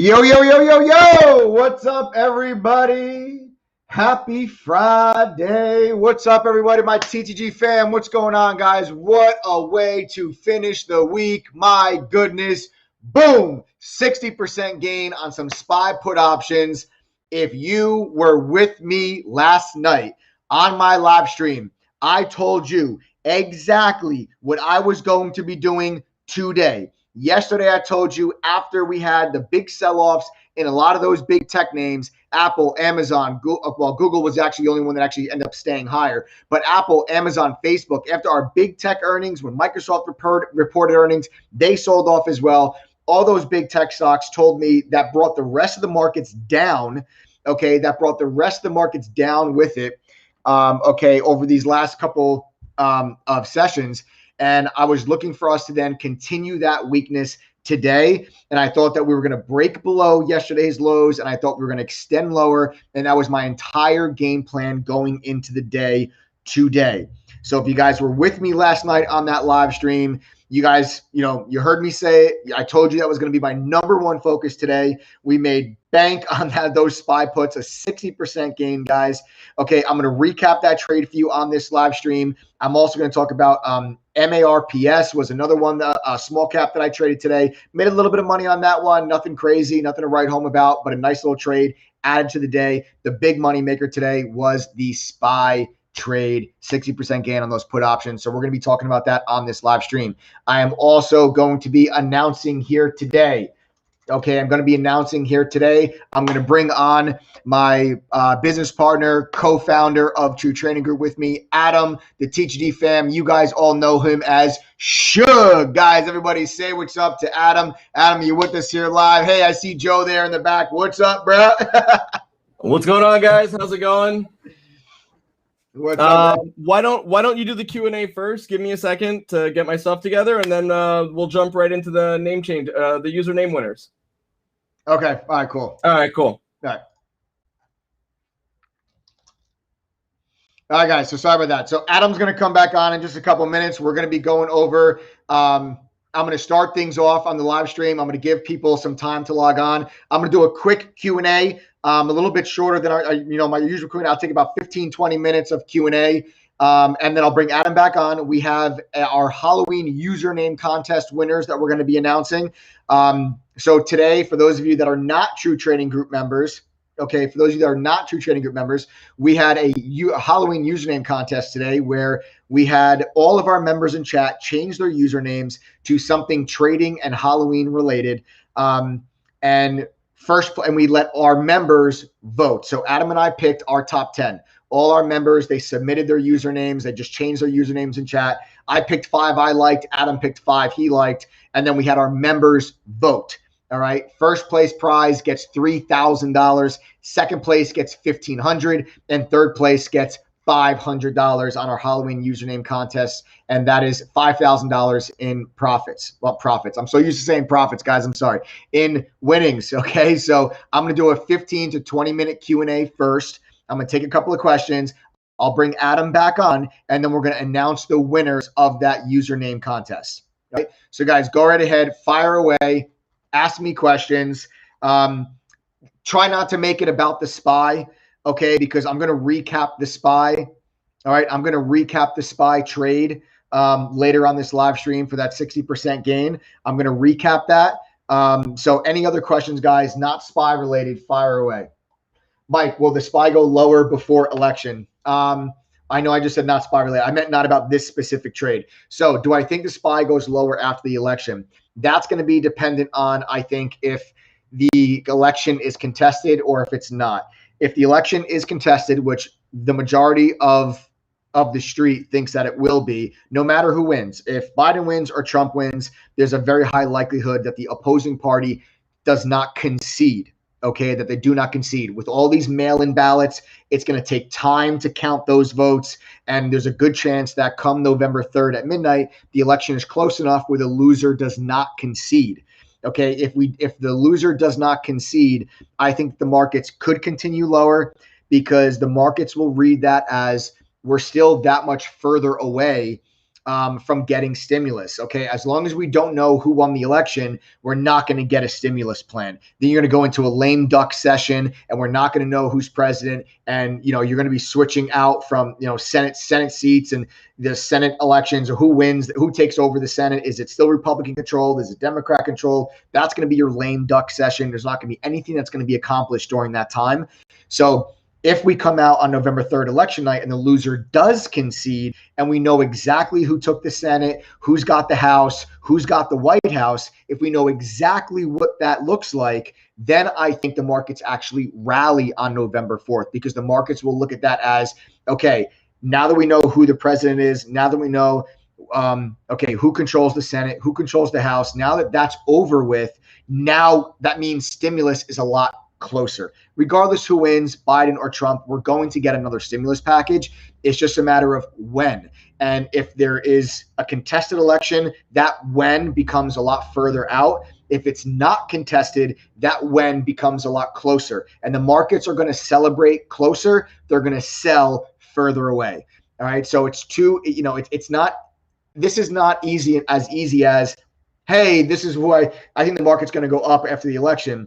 Yo, yo, yo, yo, yo! What's up, everybody? Happy Friday. What's up, everybody? My TTG fam, what's going on, guys? What a way to finish the week. My goodness. Boom! 60% gain on some SPY put options. If you were with me last night on my live stream, I told you exactly what I was going to be doing today. Yesterday, I told you after we had the big sell-offs in a lot of those big tech names, Apple, Amazon, Google, well, Google was actually the only one that actually ended up staying higher, but Apple, Amazon, Facebook, after our big tech earnings, when Microsoft reported earnings, they sold off as well. All those big tech stocks told me that brought the rest of the markets down, okay, that brought the rest of the markets down with it, okay, over these last couple of sessions. And I was looking for us to then continue that weakness today. And I thought that we were going to break below yesterday's lows, and I thought we were going to extend lower. And that was my entire game plan going into the day today. So if you guys were with me last night on that live stream, you guys, you heard me say it. I told you that was going to be my number one focus today. We made bank on those SPY puts, a 60% gain, guys. Okay, I'm going to recap that trade for you on this live stream. I'm also going to talk about MARPS was another one, a small cap that I traded today. Made a little bit of money on that one. Nothing crazy, nothing to write home about, but a nice little trade added to the day. The big money maker today was the SPY trade, 60% gain on those put options. So we're going to be talking about that on this live stream. I am also going to be announcing here today. Okay, I'm going to be announcing here today. I'm going to bring on my business partner, co-founder of True Trading Group with me, Adam, the TGD fam. You guys all know him as Shug. Guys, everybody say what's up to Adam. Adam, you with us here live? Hey, I see Joe there in the back. What's up, bro? What's going on, guys? How's it going? What's up, why don't you do the Q&A first? Give me a second to get my stuff together, and then we'll jump right into the name change, the username winners. Okay. All right, cool. All right, cool. All right, guys. So sorry about that. So Adam's going to come back on in just a couple minutes. We're going to be going over. I'm going to start things off on the live stream. I'm going to give people some time to log on. I'm going to do a quick Q&A. A little bit shorter than my usual Q&A. I'll take about 15, 20 minutes of Q&A, and then I'll bring Adam back on. We have our Halloween username contest winners that we're going to be announcing. So today, for those of you that are not True Trading Group members, okay, for those of you that are not True Trading Group members, we had a Halloween username contest today where we had all of our members in chat change their usernames to something trading and Halloween related. And we let our members vote. So Adam and I picked our top 10. All our members, they submitted their usernames. They just changed their usernames in chat. I picked 5 I liked. Adam picked 5 he liked. And then we had our members vote. All right. First place prize gets $3,000. Second place gets $1,500. And third place gets $500 on our Halloween username contest. And that is $5,000 in profits. Well, profits. I'm so used to saying profits, guys. I'm sorry. In winnings. Okay. So I'm going to do a 15 to 20 minute Q&A first. I'm going to take a couple of questions. I'll bring Adam back on, and then we're going to announce the winners of that username contest. Right? So guys, go right ahead, fire away, ask me questions. Try not to make it about the SPY, okay, because I'm going to recap the SPY. All right, I'm going to recap the SPY trade later on this live stream for that 60% gain. I'm going to recap that. So any other questions, guys, not SPY related, fire away. Mike, will the SPY go lower before election? I know I just said not SPY related. I meant not about this specific trade. So do I think the SPY goes lower after the election? That's going to be dependent on, I think, if the election is contested or if it's not. If the election is contested, which the majority of the street thinks that it will be, no matter who wins, if Biden wins or Trump wins, there's a very high likelihood that the opposing party does not concede. Okay, that they do not concede. With all these mail-in ballots, it's going to take time to count those votes, and there's a good chance that come November 3rd at midnight, the election is close enough where the loser does not concede. Okay, if the loser does not concede, I think the markets could continue lower because the markets will read that as we're still that much further away from getting stimulus. Okay, as long as we don't know who won the election, we're not going to get a stimulus plan. Then you're going to go into a lame duck session, and we're not going to know who's president. And you're going to be switching out from Senate seats and the Senate elections, or who wins, who takes over the Senate. Is it still Republican controlled? Is it Democrat controlled? That's going to be your lame duck session. There's not going to be anything that's going to be accomplished during that time. So if we come out on November 3rd election night and the loser does concede, and we know exactly who took the Senate, who's got the House, who's got the White House, if we know exactly what that looks like, then I think the markets actually rally on November 4th, because the markets will look at that as, okay, now that we know who the president is, now that we know, okay, who controls the Senate, who controls the House, now that that's over with, now that means stimulus is a lot closer. Regardless who wins, Biden or Trump, we're going to get another stimulus package. It's just a matter of when. And if there is a contested election, that when becomes a lot further out. If it's not contested, that when becomes a lot closer. And the markets are going to celebrate closer. They're going to sell further away. All right. So it's it's not, this is not easy as, hey, this is who I think the market's going to go up after the election.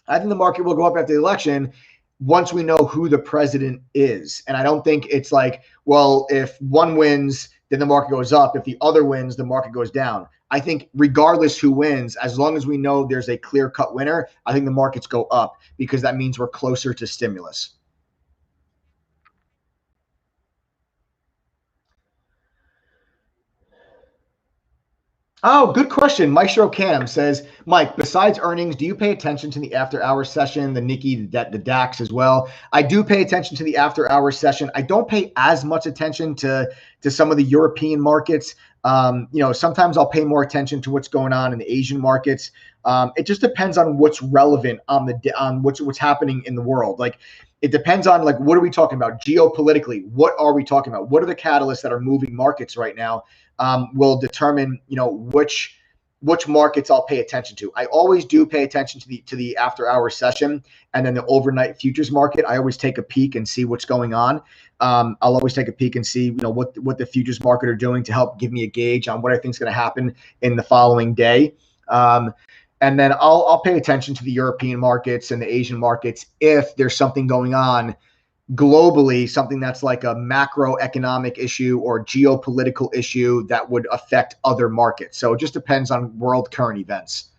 I think the market will go up after the election once we know who the president is. And I don't think it's like, well, if one wins, then the market goes up. If the other wins, the market goes down. I think regardless who wins, as long as we know there's a clear-cut winner, I think the markets go up, because that means we're closer to stimulus. Oh, good question. Maestro Cam says, Mike, besides earnings, do you pay attention to the after-hours session, the Nikkei, the DAX as well? I do pay attention to the after-hours session. I don't pay as much attention to some of the European markets. Sometimes I'll pay more attention to what's going on in the Asian markets. It just depends on what's relevant on what's happening in the world. Like, it depends on, like, what are we talking about geopolitically? What are we talking about? What are the catalysts that are moving markets right now? Will determine, which markets I'll pay attention to. I always do pay attention to the after hour session, and then the overnight futures market. I always take a peek and see what's going on. I'll always take a peek and see, what the futures market are doing to help give me a gauge on what I think is going to happen in the following day. And then I'll pay attention to the European markets and the Asian markets if there's something going on globally, something that's like a macroeconomic issue or geopolitical issue that would affect other markets. So it just depends on world current events.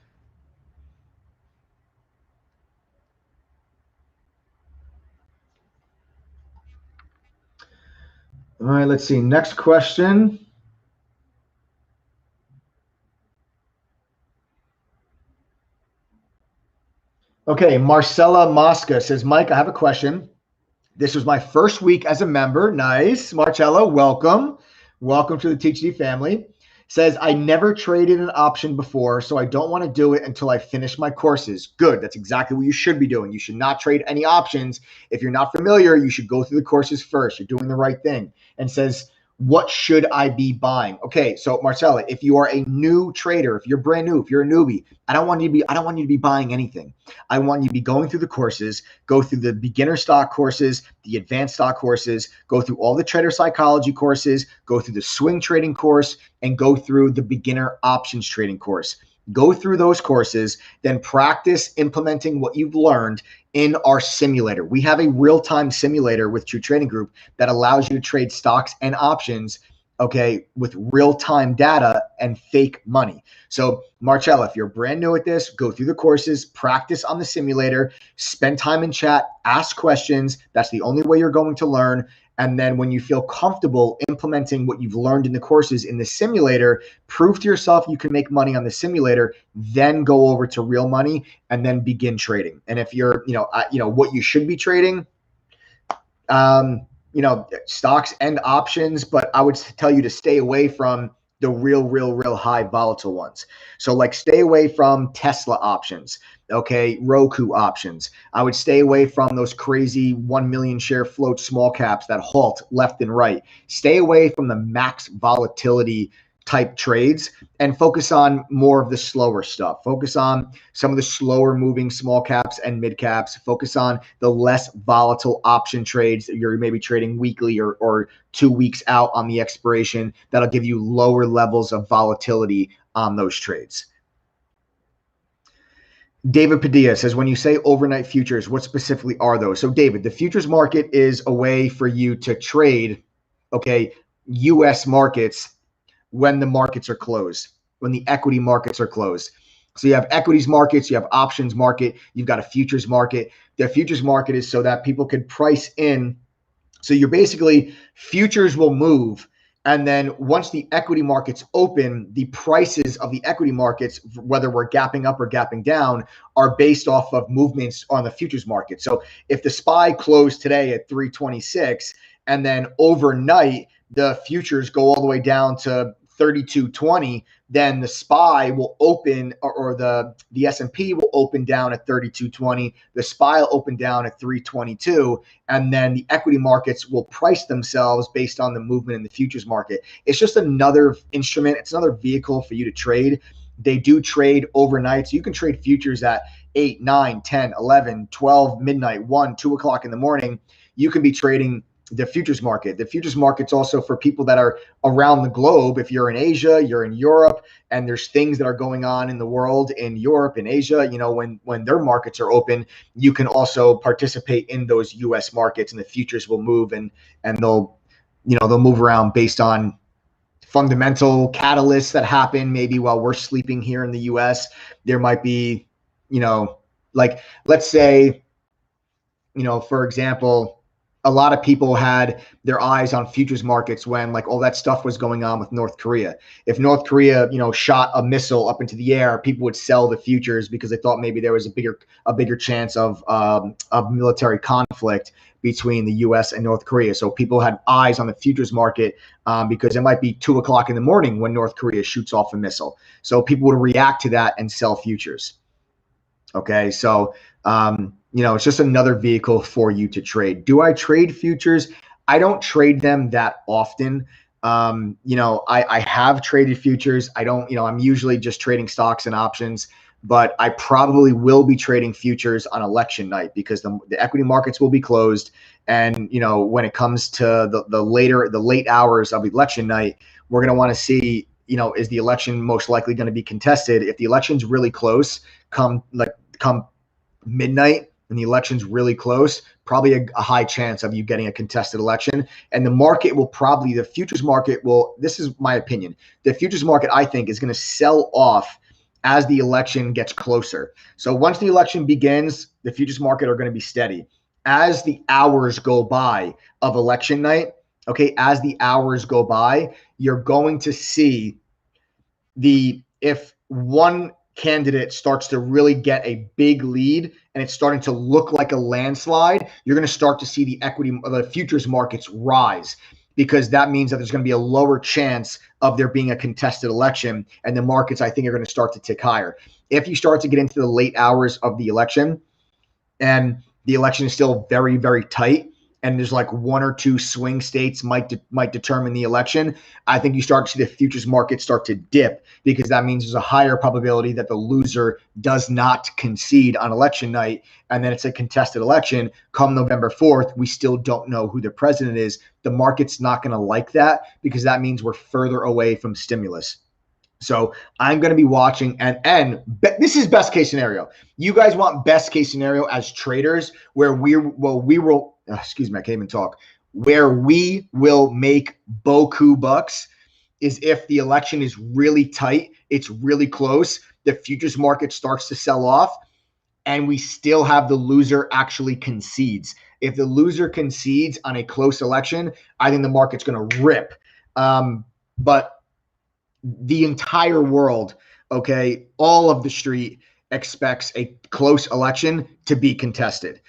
All right, let's see. Next question. Okay, Marcella Mosca says, Mike, I have a question. This was my first week as a member. Nice. Marcella, welcome. Welcome to the THD family. Says, I never traded an option before, so I don't want to do it until I finish my courses. Good. That's exactly what you should be doing. You should not trade any options. If you're not familiar, you should go through the courses first. You're doing the right thing. And says, what should I be buying? Okay, so Marcella, if you are a new trader, if you're brand new, if you're a newbie, I don't want you to be buying anything. I want you to be going through the courses, go through the beginner stock courses, the advanced stock courses, go through all the trader psychology courses, go through the swing trading course, and go through the beginner options trading course. Go through those courses, then practice implementing what you've learned in our simulator. We have a real-time simulator with True Trading Group that allows you to trade stocks and options, okay, with real-time data and fake money. So Marcella, if you're brand new at this, go through the courses, practice on the simulator, spend time in chat, ask questions. That's the only way you're going to learn. And then when you feel comfortable implementing what you've learned in the courses in the simulator, prove to yourself you can make money on the simulator, then go over to real money and then begin trading. And if you're, what you should be trading, stocks and options, but I would tell you to stay away from the real high volatile ones. So like stay away from Tesla options, okay, Roku options. I would stay away from those crazy 1 million share float small caps that halt left and right. Stay away from the max volatility type trades and focus on more of the slower stuff. Focus on some of the slower moving small caps and mid caps. Focus on the less volatile option trades that you're maybe trading weekly or 2 weeks out on the expiration. That'll give you lower levels of volatility on those trades. David Padilla says, when you say overnight futures, what specifically are those? So David, the futures market is a way for you to trade, okay, US markets when the markets are closed, when the equity markets are closed. So you have equities markets, you have options market, you've got a futures market. The futures market is so that people can price in. So you're basically, futures will move. And then once the equity markets open, the prices of the equity markets, whether we're gapping up or gapping down, are based off of movements on the futures market. So if the SPY closed today at 326 and then overnight the futures go all the way down to 3220, then the SPY will open, or the S&P will open down at 3220. The SPY will open down at 322, and then the equity markets will price themselves based on the movement in the futures market. It's just another instrument. It's another vehicle for you to trade. They do trade overnight, so you can trade futures at 8, 9, 10, 11, 12, midnight, 1, 2 o'clock in the morning. You can be trading the futures market. The futures market's also for people that are around the globe. If you're in Asia, you're in Europe, and there's things that are going on in the world in Europe and Asia, you know, when their markets are open, you can also participate in those US markets, and the futures will move and they'll move around based on fundamental catalysts that happen maybe while we're sleeping here in the US. There might be, like, let's say, for example, a lot of people had their eyes on futures markets when like all that stuff was going on with North Korea. If North Korea, shot a missile up into the air, people would sell the futures because they thought maybe there was a bigger chance of military conflict between the U.S. and North Korea. So people had eyes on the futures market because it might be 2 o'clock in the morning when North Korea shoots off a missile. So people would react to that and sell futures. Okay, so it's just another vehicle for you to trade. Do I trade futures? I don't trade them that often. I have traded futures. I don't, I'm usually just trading stocks and options, but I probably will be trading futures on election night because the equity markets will be closed. And, when it comes to the late hours of election night, we're going to want to see, is the election most likely going to be contested? If the election's really close, come midnight and the election's really close, probably a high chance of you getting a contested election. And the futures market will, this is my opinion, the futures market, I think, is going to sell off as the election gets closer. So once the election begins, the futures market are going to be steady. As the hours go by of election night, okay, as the hours go by, you're going to see if one candidate starts to really get a big lead and it's starting to look like a landslide, you're going to start to see the futures markets rise, because that means that there's going to be a lower chance of there being a contested election, and the markets, I think, are going to start to tick higher. If you start to get into the late hours of the election and the election is still very, very tight, and there's like 1 or 2 swing states might determine the election, I think you start to see the futures market start to dip, because that means there's a higher probability that the loser does not concede on election night, and then it's a contested election. Come November 4th, we still don't know who the president is. The market's not going to like that, because that means we're further away from stimulus. So I'm going to be watching, and this is best case scenario. You guys want best case scenario as traders, where where we will make boku bucks, is if the election is really tight, it's really close, the futures market starts to sell off, and we still have the loser actually concedes. If the loser concedes on a close election, I think the market's going to rip. But the entire world, okay, all of the street expects a close election to be contested.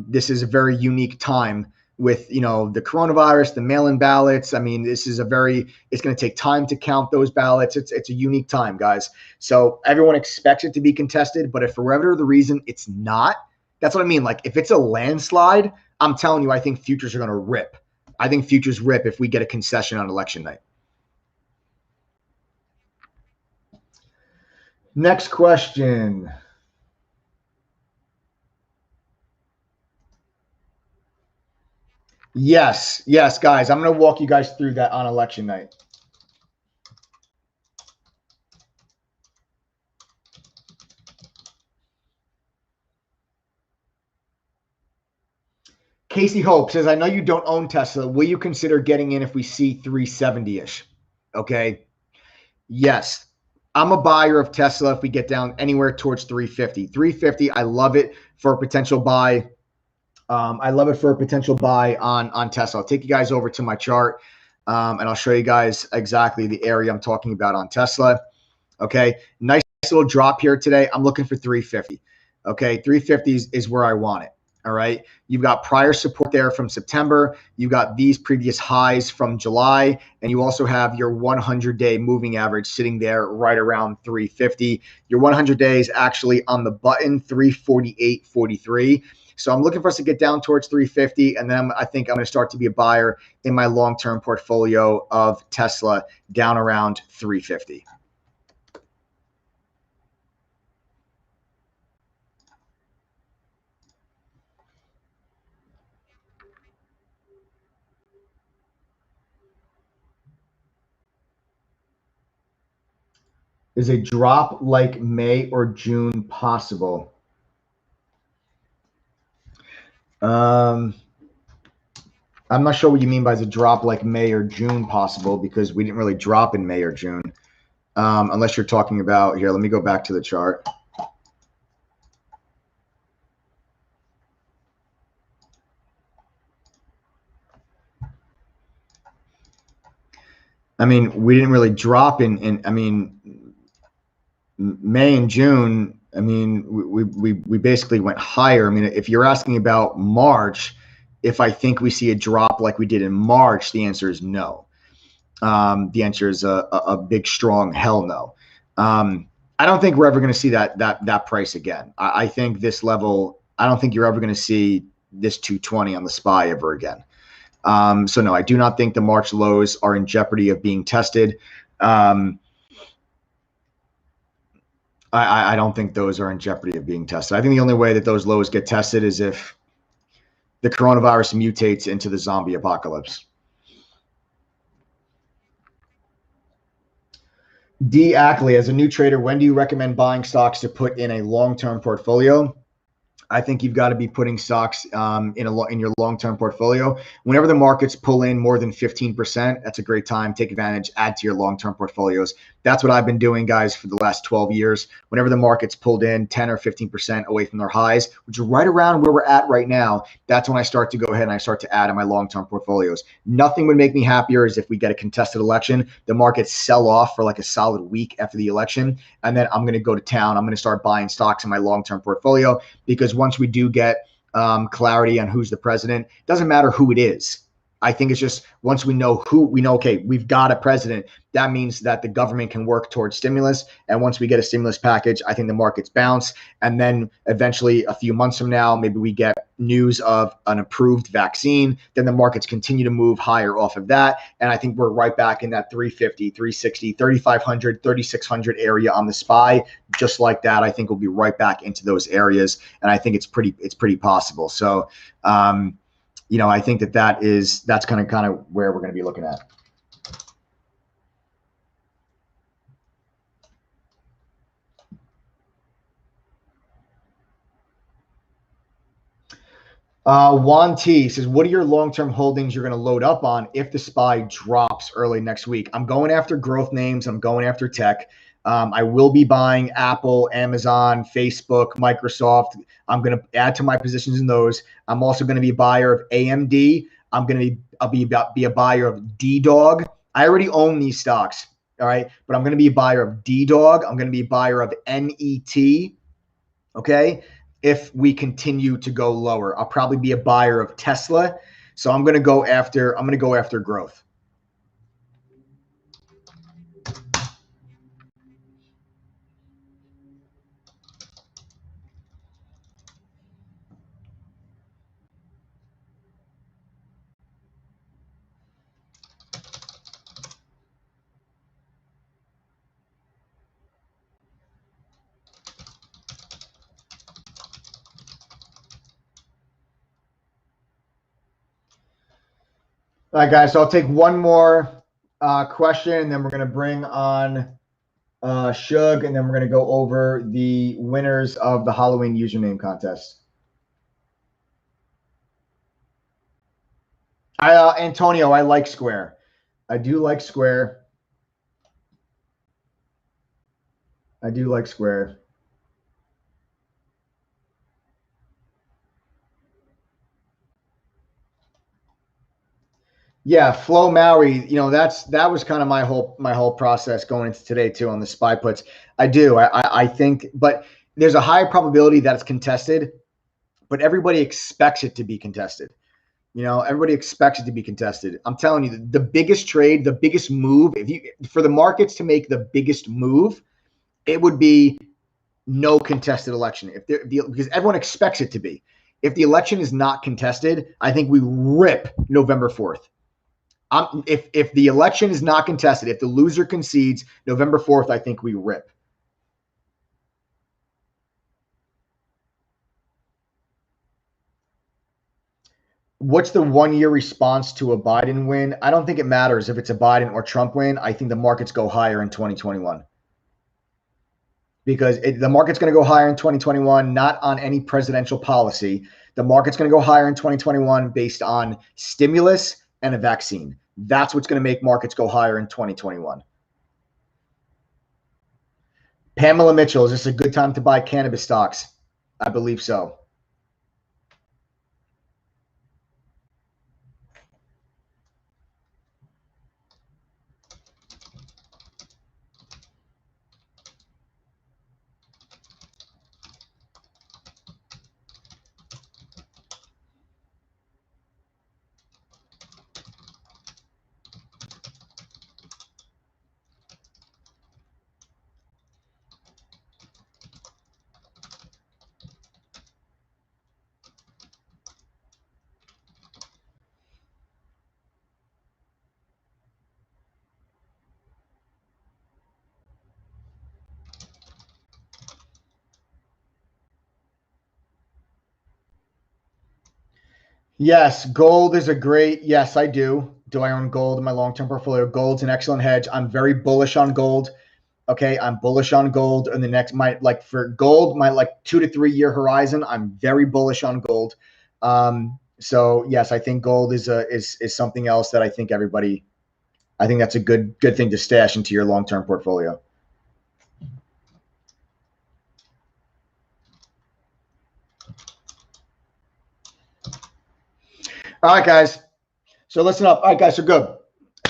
This is a very unique time with, the coronavirus, the mail-in ballots. I mean, it's going to take time to count those ballots. It's a unique time, guys. So everyone expects it to be contested, but if for whatever the reason it's not, that's what I mean. Like, if it's a landslide, I'm telling you, I think futures are going to rip. I think futures rip if we get a concession on election night. Next question. Yes, guys. I'm going to walk you guys through that on election night. Casey Hope says, I know you don't own Tesla. Will you consider getting in if we see 370-ish? Okay. Yes. I'm a buyer of Tesla if we get down anywhere towards 350. 350, I love it for a potential buy. I love it for a potential buy on Tesla. I'll take you guys over to my chart, and I'll show you guys exactly the area I'm talking about on Tesla. Okay. Nice little drop here today. I'm looking for 350. Okay. 350 is where I want it. All right. You've got prior support there from September. You've got these previous highs from July. And you also have your 100-day moving average sitting there right around 350. Your 100 days actually on the button, 348.43. So I'm looking for us to get down towards 350. And then I think I'm going to start to be a buyer in my long-term portfolio of Tesla down around 350. Is a drop like May or June possible? I'm not sure what you mean by is a drop like May or June possible, because we didn't really drop in May or June. Unless you're talking about here, let me go back to the chart. I mean, we didn't really drop in I mean, May and June. I mean, we basically went higher. I mean, if you're asking about March, if I think we see a drop like we did in March, the answer is no. The answer is a big, strong hell no. I don't think we're ever going to see that price again. I think this level. I don't think you're ever going to see this 220 on the SPY ever again. So no, I do not think the March lows are in jeopardy of being tested. I don't think those are in jeopardy of being tested. I think the only way that those lows get tested is if the coronavirus mutates into the zombie apocalypse. D. Ackley, as a new trader, when do you recommend buying stocks to put in a long-term portfolio? I think you've got to be putting stocks in your long-term portfolio. Whenever the markets pull in more than 15%, that's a great time. Take advantage, add to your long-term portfolios. That's what I've been doing, guys, for the last 12 years. Whenever the markets pulled in 10 or 15% away from their highs, which are right around where we're at right now, that's when I start to go ahead and I start to add in my long-term portfolios. Nothing would make me happier is if we get a contested election, the markets sell off for like a solid week after the election, and then I'm going to go to town. I'm going to start buying stocks in my long-term portfolio, because once we do get clarity on who's the president, it doesn't matter who it is. I think it's just once we know who, we know, okay, we've got a president, that means that the government can work towards stimulus. And once we get a stimulus package, I think the markets bounce. And then eventually a few months from now, maybe we get news of an approved vaccine. Then the markets continue to move higher off of that. And I think we're right back in that 350, 360, 3,500, 3,600 area on the SPY. Just like that, I think we'll be right back into those areas. And I think it's pretty possible. So, I think that's kind of where we're going to be looking at. Juan T says, what are your long-term holdings you're going to load up on if the SPY drops early next week? I'm going after growth names. I'm going after tech. I will be buying Apple, Amazon, Facebook, Microsoft. I'm going to add to my positions in those. I'm also going to be a buyer of AMD. I'm going to be a buyer of D-Dog. I already own these stocks. All right. But I'm going to be a buyer of D-Dog. I'm going to be a buyer of NET. Okay. If we continue to go lower, I'll probably be a buyer of Tesla. So I'm going to go after growth. All right, guys. So I'll take one more question, and then we're going to bring on Shug, and then we're going to go over the winners of the Halloween username contest. Antonio, I like Square. I do like Square. I do like Square. Yeah, Flo Maui, that was kind of my whole process going into today too on the spy puts. I do. I think, but there's a high probability that it's contested, but everybody expects it to be contested. Everybody expects it to be contested. I'm telling you, the biggest trade, the biggest move, for the markets to make the biggest move, it would be no contested election. Because everyone expects it to be. If the election is not contested, I think we rip November 4th. If the election is not contested, if the loser concedes November 4th, I think we rip. What's the 1 year response to a Biden win? I don't think it matters if it's a Biden or Trump win. I think the markets go higher in 2021 because the market's going to go higher in 2021, not on any presidential policy. The market's going to go higher in 2021 based on stimulus and a vaccine. That's what's going to make markets go higher in 2021. Pamela Mitchell, is this a good time to buy cannabis stocks? I believe so. Yes, gold is yes, I do. Do I own gold in my long-term portfolio? Gold's an excellent hedge. I'm very bullish on gold. Okay, I'm bullish on gold in the next my 2 to 3 year horizon. I'm very bullish on gold. So yes, I think gold is something else that I think that's a good thing to stash into your long-term portfolio. All right, guys. So listen up. All right, guys. So good.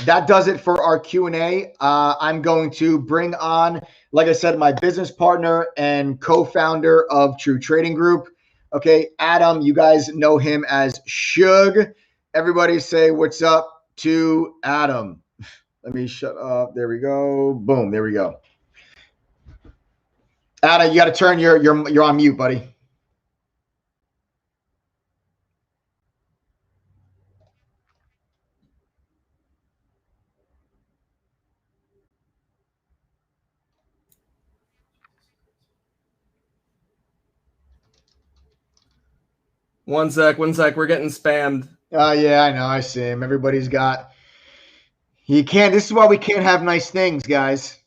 That does it for our Q&A. I'm going to bring on, like I said, my business partner and co-founder of True Trading Group. Okay, Adam, you guys know him as Shug. Everybody say what's up to Adam. Let me shut up. There we go. Boom. There we go. Adam, you got to turn you're on mute, buddy. One sec. We're getting spammed. Yeah, I know. I see him. Everybody's got. This is why we can't have nice things, guys.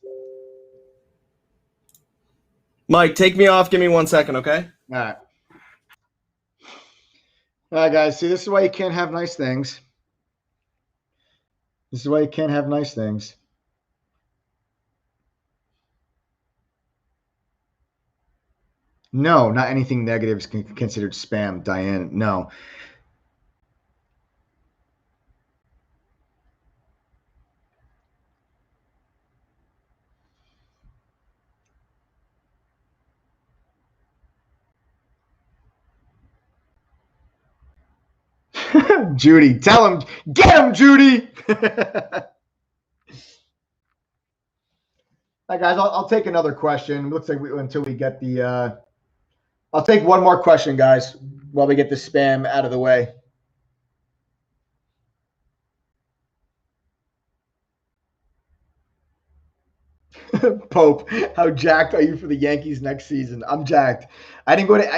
Mike, take me off. Give me 1 second, okay? All right. All right, guys. See, this is why you can't have nice things. This is why you can't have nice things. No, not anything negative is considered spam, Diane. No. Judy, tell him, get him, Judy. All right, guys, I'll take another question. Looks like until we get the. I'll take one more question, guys, while we get the spam out of the way. Pope, how jacked are you for the Yankees next season? I'm jacked. I didn't go to,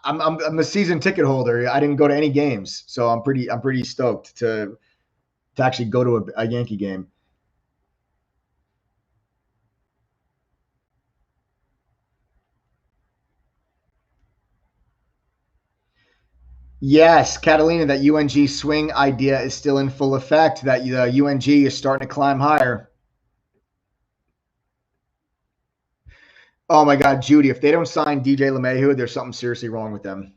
I'm a season ticket holder. I didn't go to any games, so I'm pretty stoked to actually go to a Yankee game. Yes, Catalina, that UNG swing idea is still in full effect. That the UNG is starting to climb higher. Oh my God, Judy, if they don't sign DJ LeMahieu, there's something seriously wrong with them.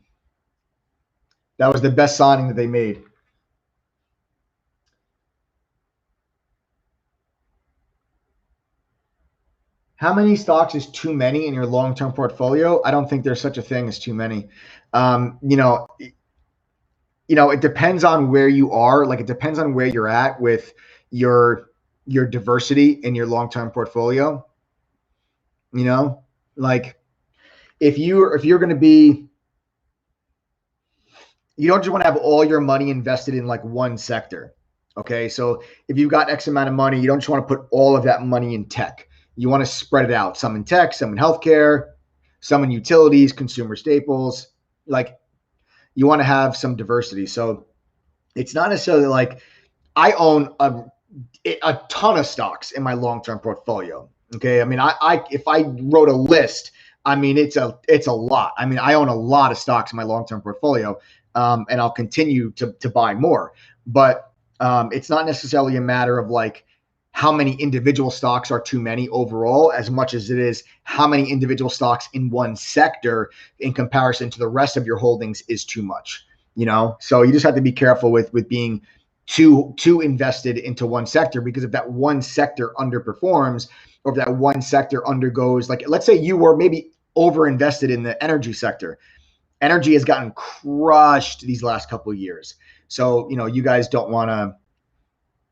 That was the best signing that they made. How many stocks is too many in your long-term portfolio? I don't think there's such a thing as too many. It depends on where you are. Like, it depends on where you're at with your diversity in your long-term portfolio. Like if you're going to be, you don't just want to have all your money invested in like one sector. Okay. So if you've got X amount of money, you don't just want to put all of that money in tech. You want to spread it out. Some in tech, some in healthcare, some in utilities, consumer staples. Like, you want to have some diversity. So it's not necessarily like I own a ton of stocks in my long-term portfolio. Okay. I mean, if I wrote a list, I mean, it's a lot. I mean, I own a lot of stocks in my long-term portfolio, and I'll continue to buy more. But it's not necessarily a matter of like how many individual stocks are too many overall, as much as it is how many individual stocks in one sector in comparison to the rest of your holdings is too much. So you just have to be careful with being too invested into one sector, because if that one sector underperforms, or if that one sector undergoes, like, let's say you were maybe over invested in the energy sector. Energy has gotten crushed these last couple of years. So, you guys don't want to,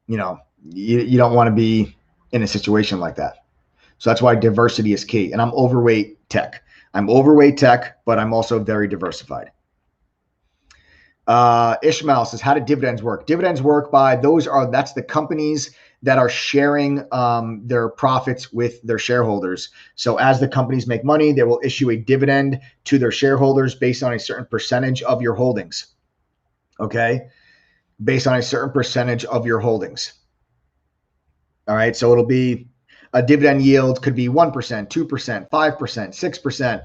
you don't want to be in a situation like that. So that's why diversity is key. And I'm overweight tech. But I'm also very diversified. Ishmael says, how do dividends work? Dividends work by that's the companies that are sharing their profits with their shareholders. So as the companies make money, they will issue a dividend to their shareholders based on a certain percentage of your holdings. Okay. Based on a certain percentage of your holdings. All right. So it'll be a dividend yield could be 1%, 2%, 5%, 6%.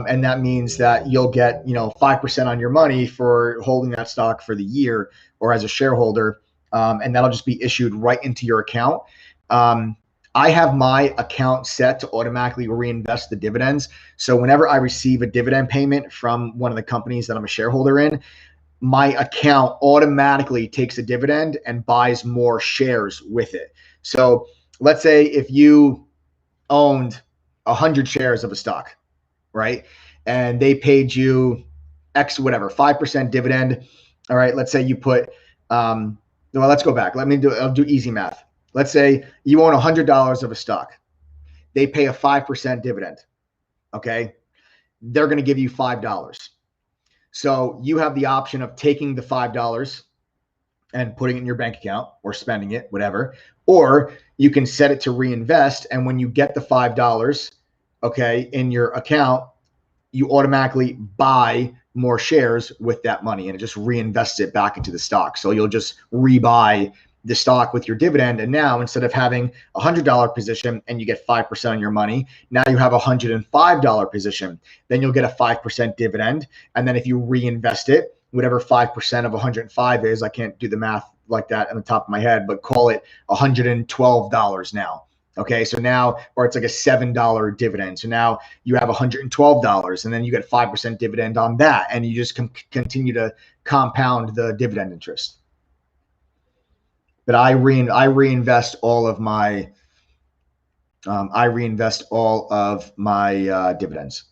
And that means that you'll get, 5% on your money for holding that stock for the year or as a shareholder. And that'll just be issued right into your account. I have my account set to automatically reinvest the dividends. So whenever I receive a dividend payment from one of the companies that I'm a shareholder in, my account automatically takes a dividend and buys more shares with it. So let's say if you owned 100 shares of a stock, right? And they paid you X, whatever, 5% dividend. All right. Let's say you put, let's go back. I'll do easy math. Let's say you own $100 of a stock. They pay a 5% dividend. Okay. They're going to give you $5. So you have the option of taking the $5 and putting it in your bank account or spending it, whatever, or you can set it to reinvest. And when you get the $5, okay, in your account, you automatically buy more shares with that money and it just reinvests it back into the stock. So you'll just rebuy the stock with your dividend. And now instead of having a $100 position and you get 5% on your money, now you have a $105 position. Then you'll get a 5% dividend. And then if you reinvest it, whatever 5% of 105 is, I can't do the math like that on the top of my head, but call it $112 now. Okay, so now, or it's like a $7 dividend. So now you have $112 and then you get 5% dividend on that. And you just continue to compound the dividend interest. But I reinvest all of my dividends.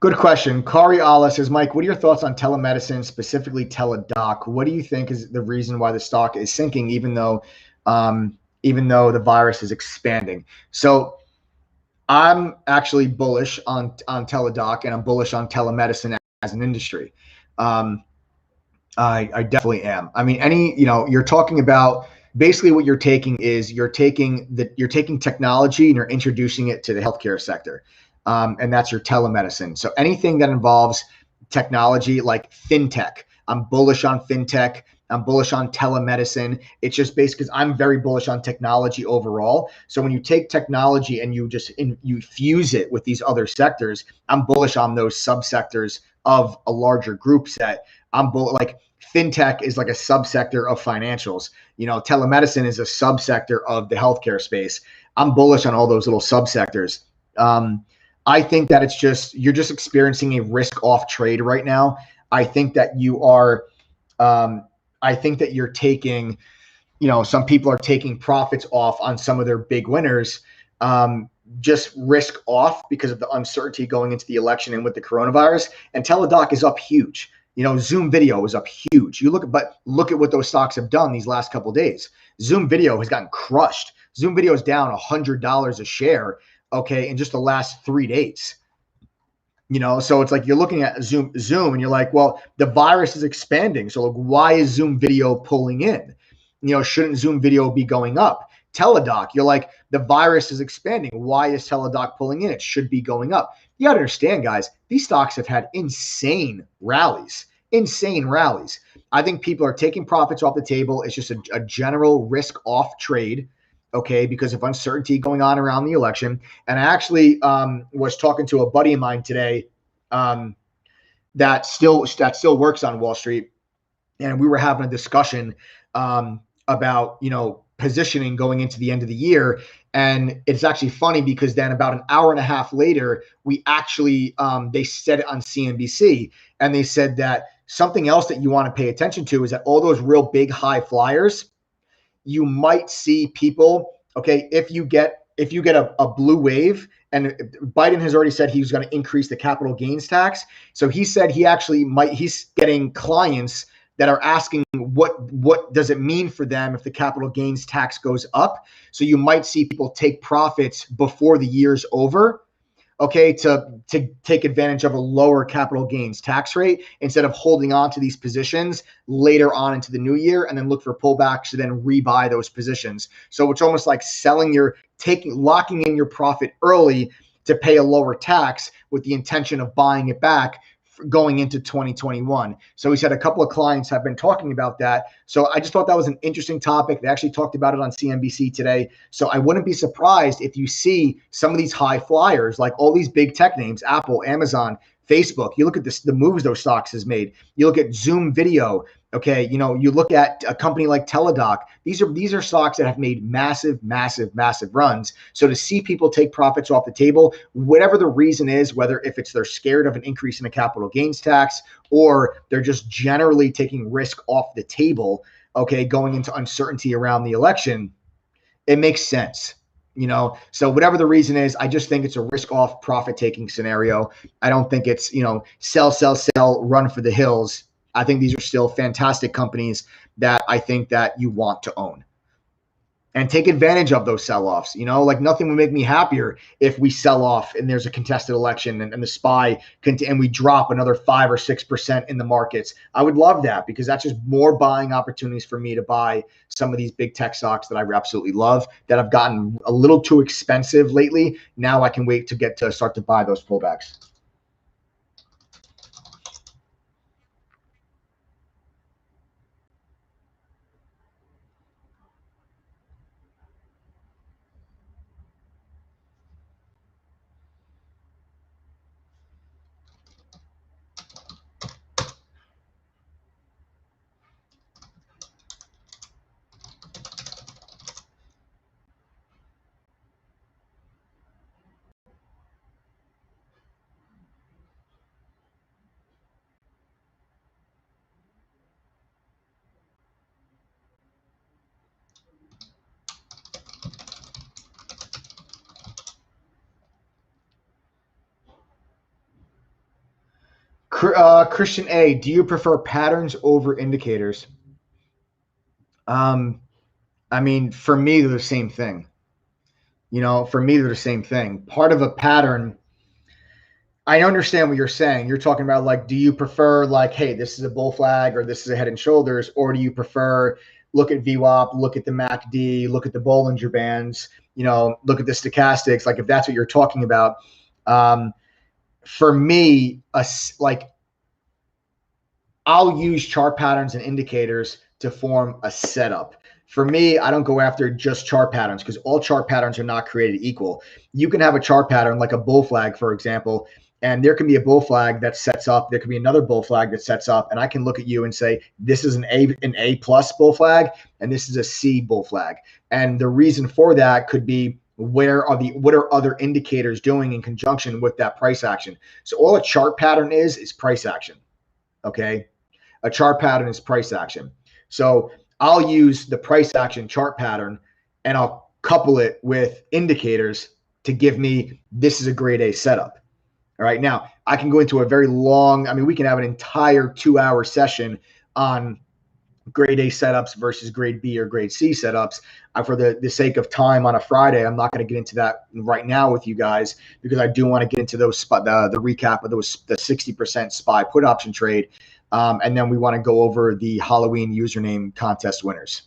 Good question. Kari Allah says, Mike, what are your thoughts on telemedicine, specifically Teladoc? What do you think is the reason why the stock is sinking, even though the virus is expanding? So I'm actually bullish on Teladoc, and I'm bullish on telemedicine as an industry. I definitely am. I mean, you're talking about basically what you're taking is you're taking technology and you're introducing it to the healthcare sector. And that's your telemedicine. So anything that involves technology like fintech, I'm bullish on fintech. I'm bullish on telemedicine. It's just based because I'm very bullish on technology overall. So when you take technology and you fuse it with these other sectors, I'm bullish on those subsectors of a larger group set. Like fintech is like a subsector of financials. Telemedicine is a subsector of the healthcare space. I'm bullish on all those little subsectors. I think that you're just experiencing a risk off trade right now. I think that you're taking, some people are taking profits off on some of their big winners, just risk off because of the uncertainty going into the election and with the coronavirus. And Teladoc is up huge. Zoom Video is up huge. Look at what those stocks have done these last couple of days. Zoom Video has gotten crushed. Zoom Video is down $100 a share, in just the last 3 days. So it's like you're looking at Zoom, and you're like, well, the virus is expanding. So why is Zoom Video pulling in? Shouldn't Zoom Video be going up? Teladoc, you're like, the virus is expanding. Why is Teladoc pulling in? It should be going up. You got to understand, guys, these stocks have had insane rallies. I think people are taking profits off the table. It's just a general risk off trade. Because of uncertainty going on around the election. And I actually was talking to a buddy of mine today that still works on Wall Street. And we were having a discussion about, positioning going into the end of the year. And it's actually funny because then about an hour and a half later, we actually, they said it on CNBC, and they said that something else that you want to pay attention to is that all those real big high flyers, you might see people, if you get a blue wave, and Biden has already said he's going to increase the capital gains tax. So he said he's getting clients that are asking what does it mean for them if the capital gains tax goes up. So you might see people take profits before the year's over, to take advantage of a lower capital gains tax rate instead of holding on to these positions later on into the new year and then look for pullbacks to then rebuy those positions. So it's almost like locking in your profit early to pay a lower tax with the intention of buying it back going into 2021. So he said a couple of clients have been talking about that. So I just thought that was an interesting topic. They actually talked about it on CNBC today. So I wouldn't be surprised if you see some of these high flyers, like all these big tech names, Apple, Amazon, Facebook. You look at the moves those stocks has made. You look at Zoom Video. You look at a company like Teladoc. These are stocks that have made massive runs. So to see people take profits off the table, whatever the reason is, whether if it's they're scared of an increase in the capital gains tax or they're just generally taking risk off the table, going into uncertainty around the election, it makes sense. So whatever the reason is, I just think it's a risk off profit taking scenario. I don't think it's, sell, run for the hills. I think these are still fantastic companies that I think that you want to own and take advantage of those sell-offs. Like nothing would make me happier if we sell off and there's a contested election and the SPY and we drop another 5 or 6% in the markets. I would love that because that's just more buying opportunities for me to buy some of these big tech stocks that I absolutely love that have gotten a little too expensive lately. Now I can wait to start to buy those pullbacks. Christian A, do you prefer patterns over indicators? For me, they're the same thing. Part of a pattern, I understand what you're saying. You're talking about like, do you prefer like, hey, this is a bull flag or this is a head and shoulders, or do you prefer look at VWAP, look at the MACD, look at the Bollinger Bands, look at the stochastics, like if that's what you're talking about. For me, I'll use chart patterns and indicators to form a setup. For me, I don't go after just chart patterns because all chart patterns are not created equal. You can have a chart pattern like a bull flag, for example, and there can be a bull flag that sets up. There could be another bull flag that sets up, and I can look at you and say, this is an A plus bull flag, and this is a C bull flag. And the reason for that could be what are other indicators doing in conjunction with that price action. So all a chart pattern is price action. Okay. A chart pattern is price action. So I'll use the price action chart pattern and I'll couple it with indicators to give me, this is a grade A setup. All right. Now I can go into a very long, we can have an entire 2-hour session on grade A setups versus grade B or grade C setups. For the sake of time on a Friday, I'm not going to get into that right now with you guys because I do want to get into those the recap of the 60% SPY put option trade. And then we want to go over the Halloween username contest winners.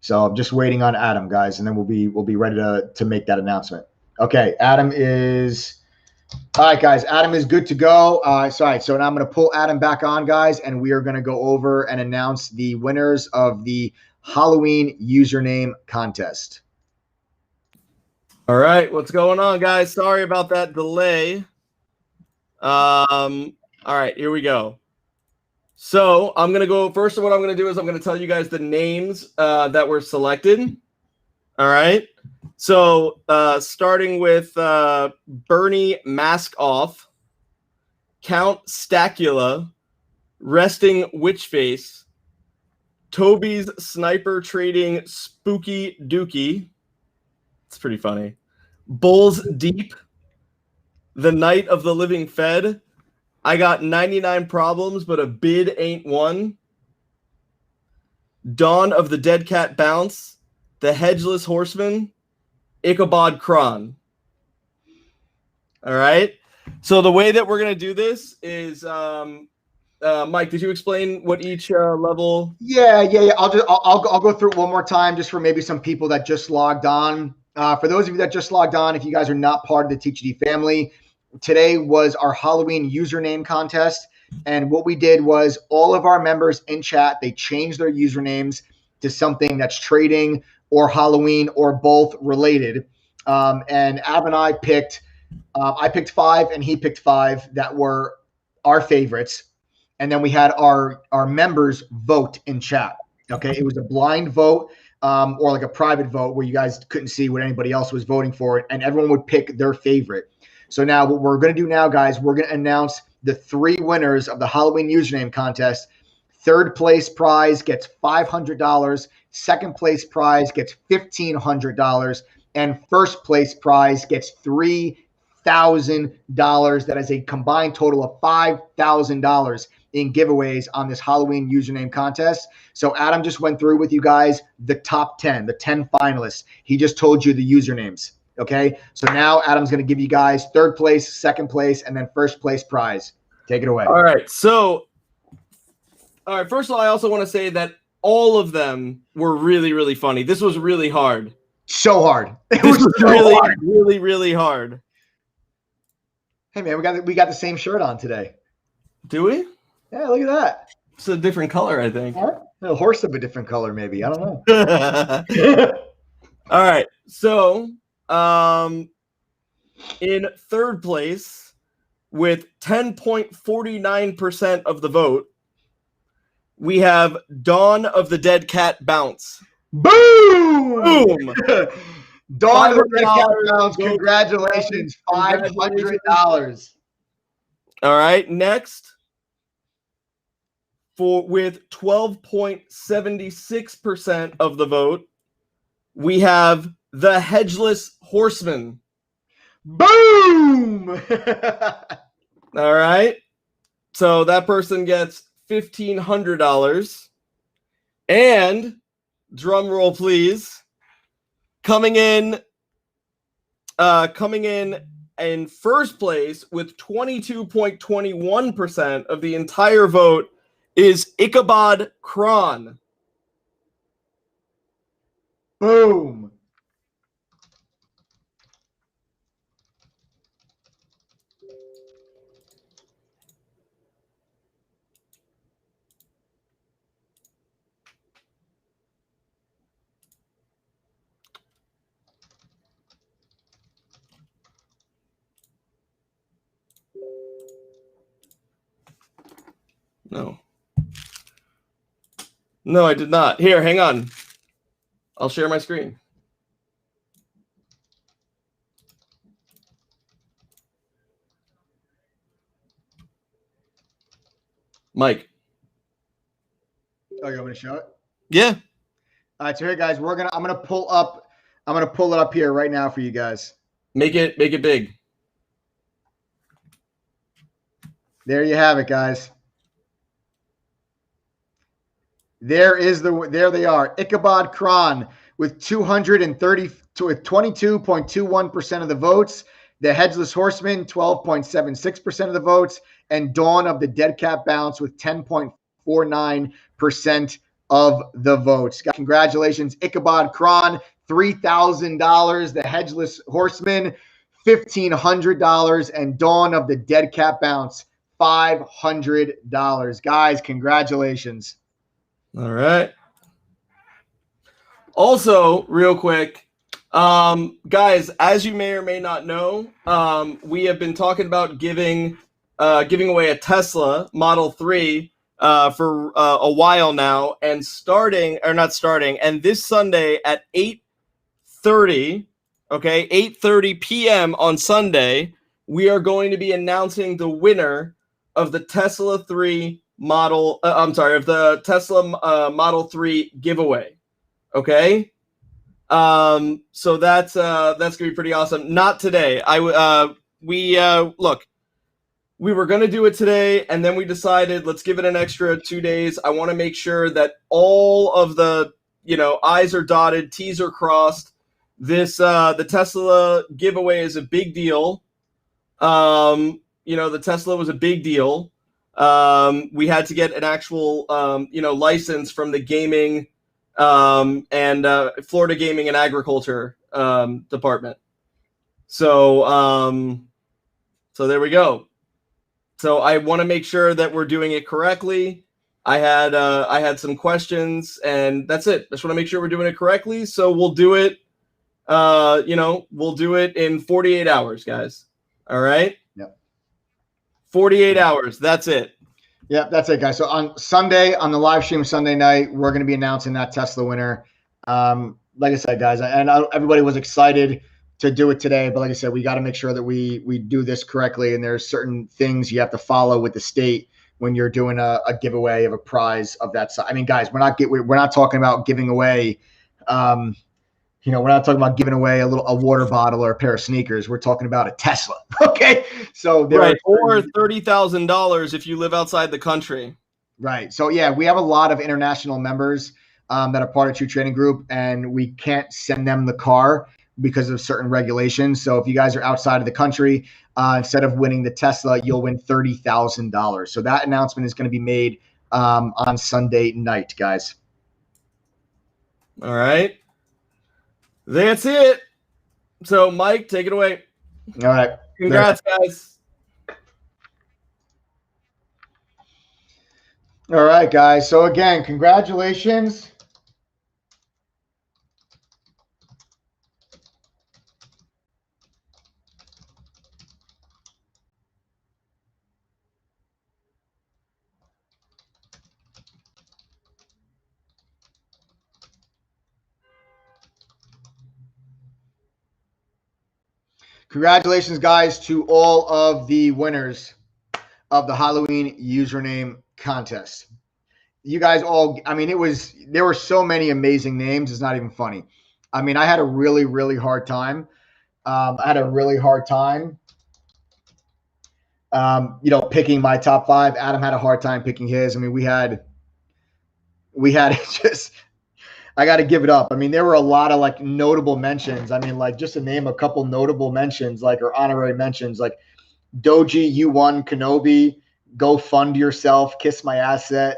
So I'm just waiting on Adam, guys, and then we'll be ready to make that announcement. Okay, Adam is all right, guys. Adam is good to go. So now I'm going to pull Adam back on, guys, and we are going to go over and announce the winners of the Halloween username contest. All right, what's going on, guys? Sorry about that delay. All right, here we go. So I'm going to go first. What I'm going to do is I'm going to tell you guys the names that were selected. All right. So starting with Bernie Mask Off, Count Stacula, Resting Witch Face, Toby's Sniper Trading Spooky Dookie. It's pretty funny. Bulls Deep, The Night of the Living Fed. I got 99 problems, but a bid ain't one. Dawn of the Dead Cat Bounce, The Hedgeless Horseman, Ichabod Kron. All right. So the way that we're going to do this is, Mike, did you explain what each level? Yeah. I'll go through it one more time just for maybe some people that just logged on. For those of you that just logged on, if you guys are not part of the TGD family, today was our Halloween username contest. And what we did was all of our members in chat, they changed their usernames to something that's trading or Halloween or both related. And Ab and I picked 5 and he picked 5 that were our favorites. And then we had our members vote in chat. Okay. It was a blind vote or like a private vote where you guys couldn't see what anybody else was voting for. And everyone would pick their favorite. So now what we're going to do now, guys, we're going to announce the 3 winners of the Halloween username contest. Third place prize gets $500. Second place prize gets $1,500. And first place prize gets $3,000. That is a combined total of $5,000 in giveaways on this Halloween username contest. So Adam just went through with you guys the top 10, the 10 finalists. He just told you the usernames. Okay, so now Adam's going to give you guys third place, second place, and then first place prize. Take it away. All right. So, first of all, I also want to say that all of them were really, really funny. This was really hard. So hard. It was really, really, really hard. Hey man, we got the same shirt on today. Do we? Yeah, look at that. It's a different color, I think. A horse of a different color, maybe. I don't know. All right. So, in third place with 10.49% of the vote, we have Dawn of the Dead Cat Bounce. Boom! Boom! Dawn of the Dead Cat Bounce. Congratulations. $500. All right. Next, with 12.76% of the vote, we have the Hedgeless Horseman. Boom! All right. So that person gets $1,500. And drum roll, please. Coming in first place with 22.21% of the entire vote is Ichabod Kron. Boom. No. No, I did not. Here, hang on. I'll share my screen. Mike. Oh, you want me to show it? Yeah. All right, so here, guys, I'm gonna pull it up here right now for you guys. Make it big. There you have it, guys. There they are. Ichabod Kron with 22.21% of the votes. The Hedgeless Horseman, 12.76% of the votes, and Dawn of the Dead Cat Bounce with 10.49% of the votes. Congratulations, Ichabod Kron, $3,000. The Hedgeless Horseman, $1,500, and Dawn of the Dead Cat Bounce, $500. Guys, congratulations. All right. Also, real quick, guys, as you may or may not know, we have been talking about giving away a Tesla Model 3 for a while now, and and this Sunday at 8:30, okay, 8:30 p.m. on Sunday, we are going to be announcing the winner of the Tesla 3 Model, of the Tesla Model 3 giveaway. Okay. So that's gonna be pretty awesome. Not today. Look, we were gonna do it today, and then we decided let's give it an extra 2 days. I want to make sure that all of the I's are dotted, T's are crossed. This the Tesla giveaway is a big deal. The Tesla was a big deal. We had to get an actual license from the gaming and Florida Gaming and Agriculture Department. So there we go. So I want to make sure that we're doing it correctly. I had some questions, and that's it. I just want to make sure we're doing it correctly. So we'll do it. We'll do it in 48 hours, guys. All right. Yep. 48 hours. That's it. Yeah, that's it, guys. So on Sunday, on the live stream Sunday night, we're going to be announcing that Tesla winner. Like I said, guys, and everybody was excited to do it today, but like I said, we got to make sure that we do this correctly. And there's certain things you have to follow with the state when you're doing a giveaway of a prize of that size. I mean, guys, we're not talking about giving away. We're not talking about giving away a water bottle or a pair of sneakers. We're talking about a Tesla. Okay. So right. Or $30,000 if you live outside the country. Right. So yeah, we have a lot of international members that are part of True Trading Group, and we can't send them the car because of certain regulations. So if you guys are outside of the country, instead of winning the Tesla, you'll win $30,000. So that announcement is going to be made on Sunday night, guys. All right. That's it. So, Mike, take it away. All right. Congrats, guys. All right, guys. So, again, congratulations. Congratulations, guys, to all of the winners of the Halloween username contest. You guys all, I mean, there were so many amazing names. It's not even funny. I mean, I had a really, really hard time. Picking my top five. Adam had a hard time picking his. I mean, we had just, I got to give it up. I mean, there were a lot of notable mentions. I mean, just to name a couple notable mentions, or honorary mentions, like Doji, you won, Kenobi, Go Fund Yourself, Kiss My Asset.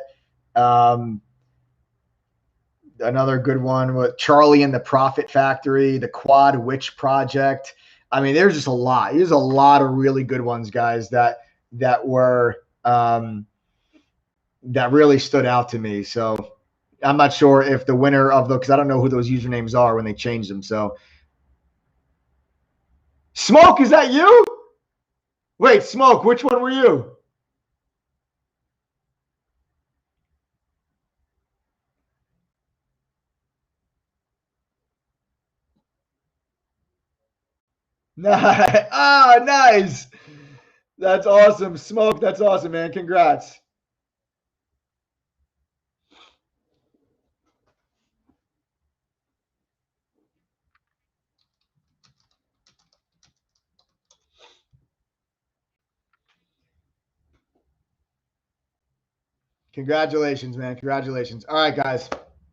another good one with Charlie and the Profit Factory, the Quad Witch Project. I mean, there's just a lot. There's a lot of really good ones, guys, that were that really stood out to me. So I'm not sure if the winner of because I don't know who those usernames are when they change them. So Smoke, is that you? Wait, Smoke, which one were you? Nice. Oh, nice. That's awesome. Smoke, that's awesome, man. Congrats. Congratulations, man. Congratulations. All right, guys.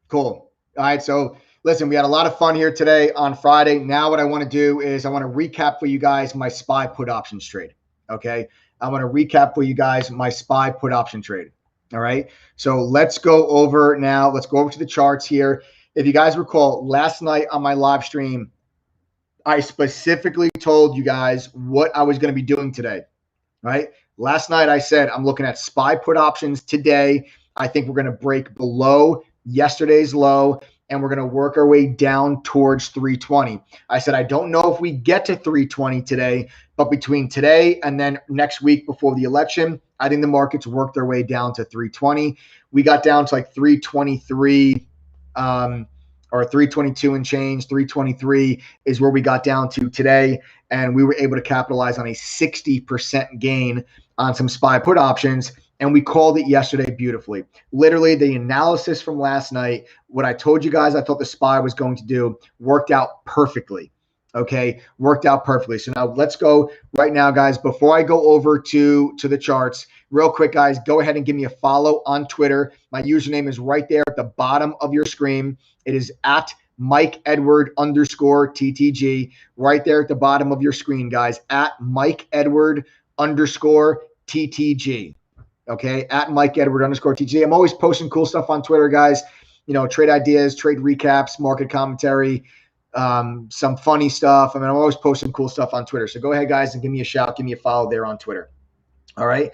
Cool. All right. So listen, we had a lot of fun here today on Friday. Now what I want to do is I want to recap for you guys my SPY put options trade. Okay. I want to recap for you guys my SPY put option trade. All right. So let's go over now. Let's go over to the charts here. If you guys recall, last night on my live stream, I specifically told you guys what I was going to be doing today. Right. Last night I said I'm looking at SPY put options today. I think we're going to break below yesterday's low and we're going to work our way down towards 320. I said I don't know if we get to 320 today, but between today and then next week before the election, I think the markets worked their way down to 320. We got down to like 323 or 322 and change. 323 is where we got down to today, and we were able to capitalize on a 60% gain on some SPY put options, and we called it yesterday beautifully. Literally, the analysis from last night, what I told you guys I thought the SPY was going to do, worked out perfectly. Okay, worked out perfectly. So now let's go right now, guys. Before I go over to the charts, real quick, guys, go ahead and give me a follow on Twitter. My username is right there at the bottom of your screen. It is at Mike Edward _ TTG, right there at the bottom of your screen, guys, at Mike Edward _ TTG. Okay, at Mike Edward _ TTG. I'm always posting cool stuff on Twitter, guys. You know, trade ideas, trade recaps, market commentary, some funny stuff. I mean, I'm always posting cool stuff on Twitter. So go ahead, guys, and give me a shout, give me a follow there on Twitter. All right.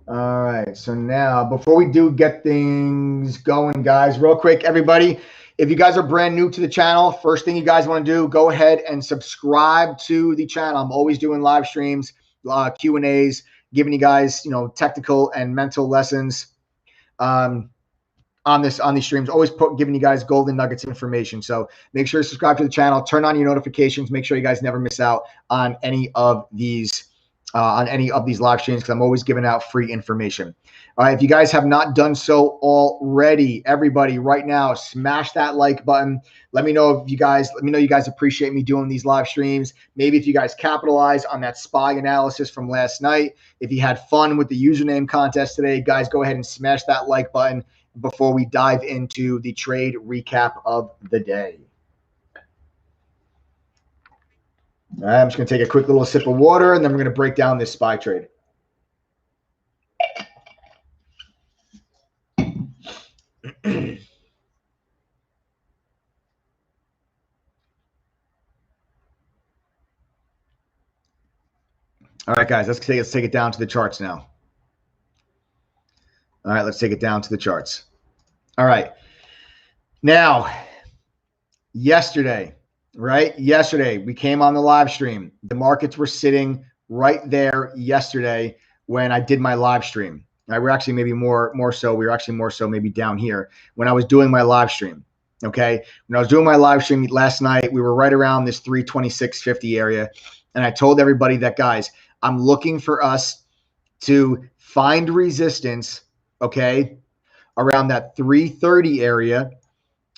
All right. So now, before we do get things going, guys, real quick, everybody, if you guys are brand new to the channel, first thing you guys want to do, go ahead and subscribe to the channel. I'm always doing live streams, Q&As, giving you guys, you know, technical and mental lessons on these streams, always giving you guys golden nuggets of information. So make sure to subscribe to the channel, turn on your notifications, make sure you guys never miss out on any of these live streams, because I'm always giving out free information. All right, if you guys have not done so already, everybody right now, smash that like button. Let me know you guys appreciate me doing these live streams. Maybe if you guys capitalize on that SPY analysis from last night, if you had fun with the username contest today, guys, go ahead and smash that like button before we dive into the trade recap of the day. All right, I'm just going to take a quick little sip of water, and then we're going to break down this SPY trade. All right, guys, let's take it down to the charts now. All right, let's take it down to the charts. All right. Now, yesterday, we came on the live stream. The markets were sitting right there yesterday when I did my live stream. Right, we're actually maybe more so. We were actually more so maybe down here when I was doing my live stream. Okay. When I was doing my live stream last night, we were right around this 326.50 area. And I told everybody that, guys, I'm looking for us to find resistance, okay, around that 330 area.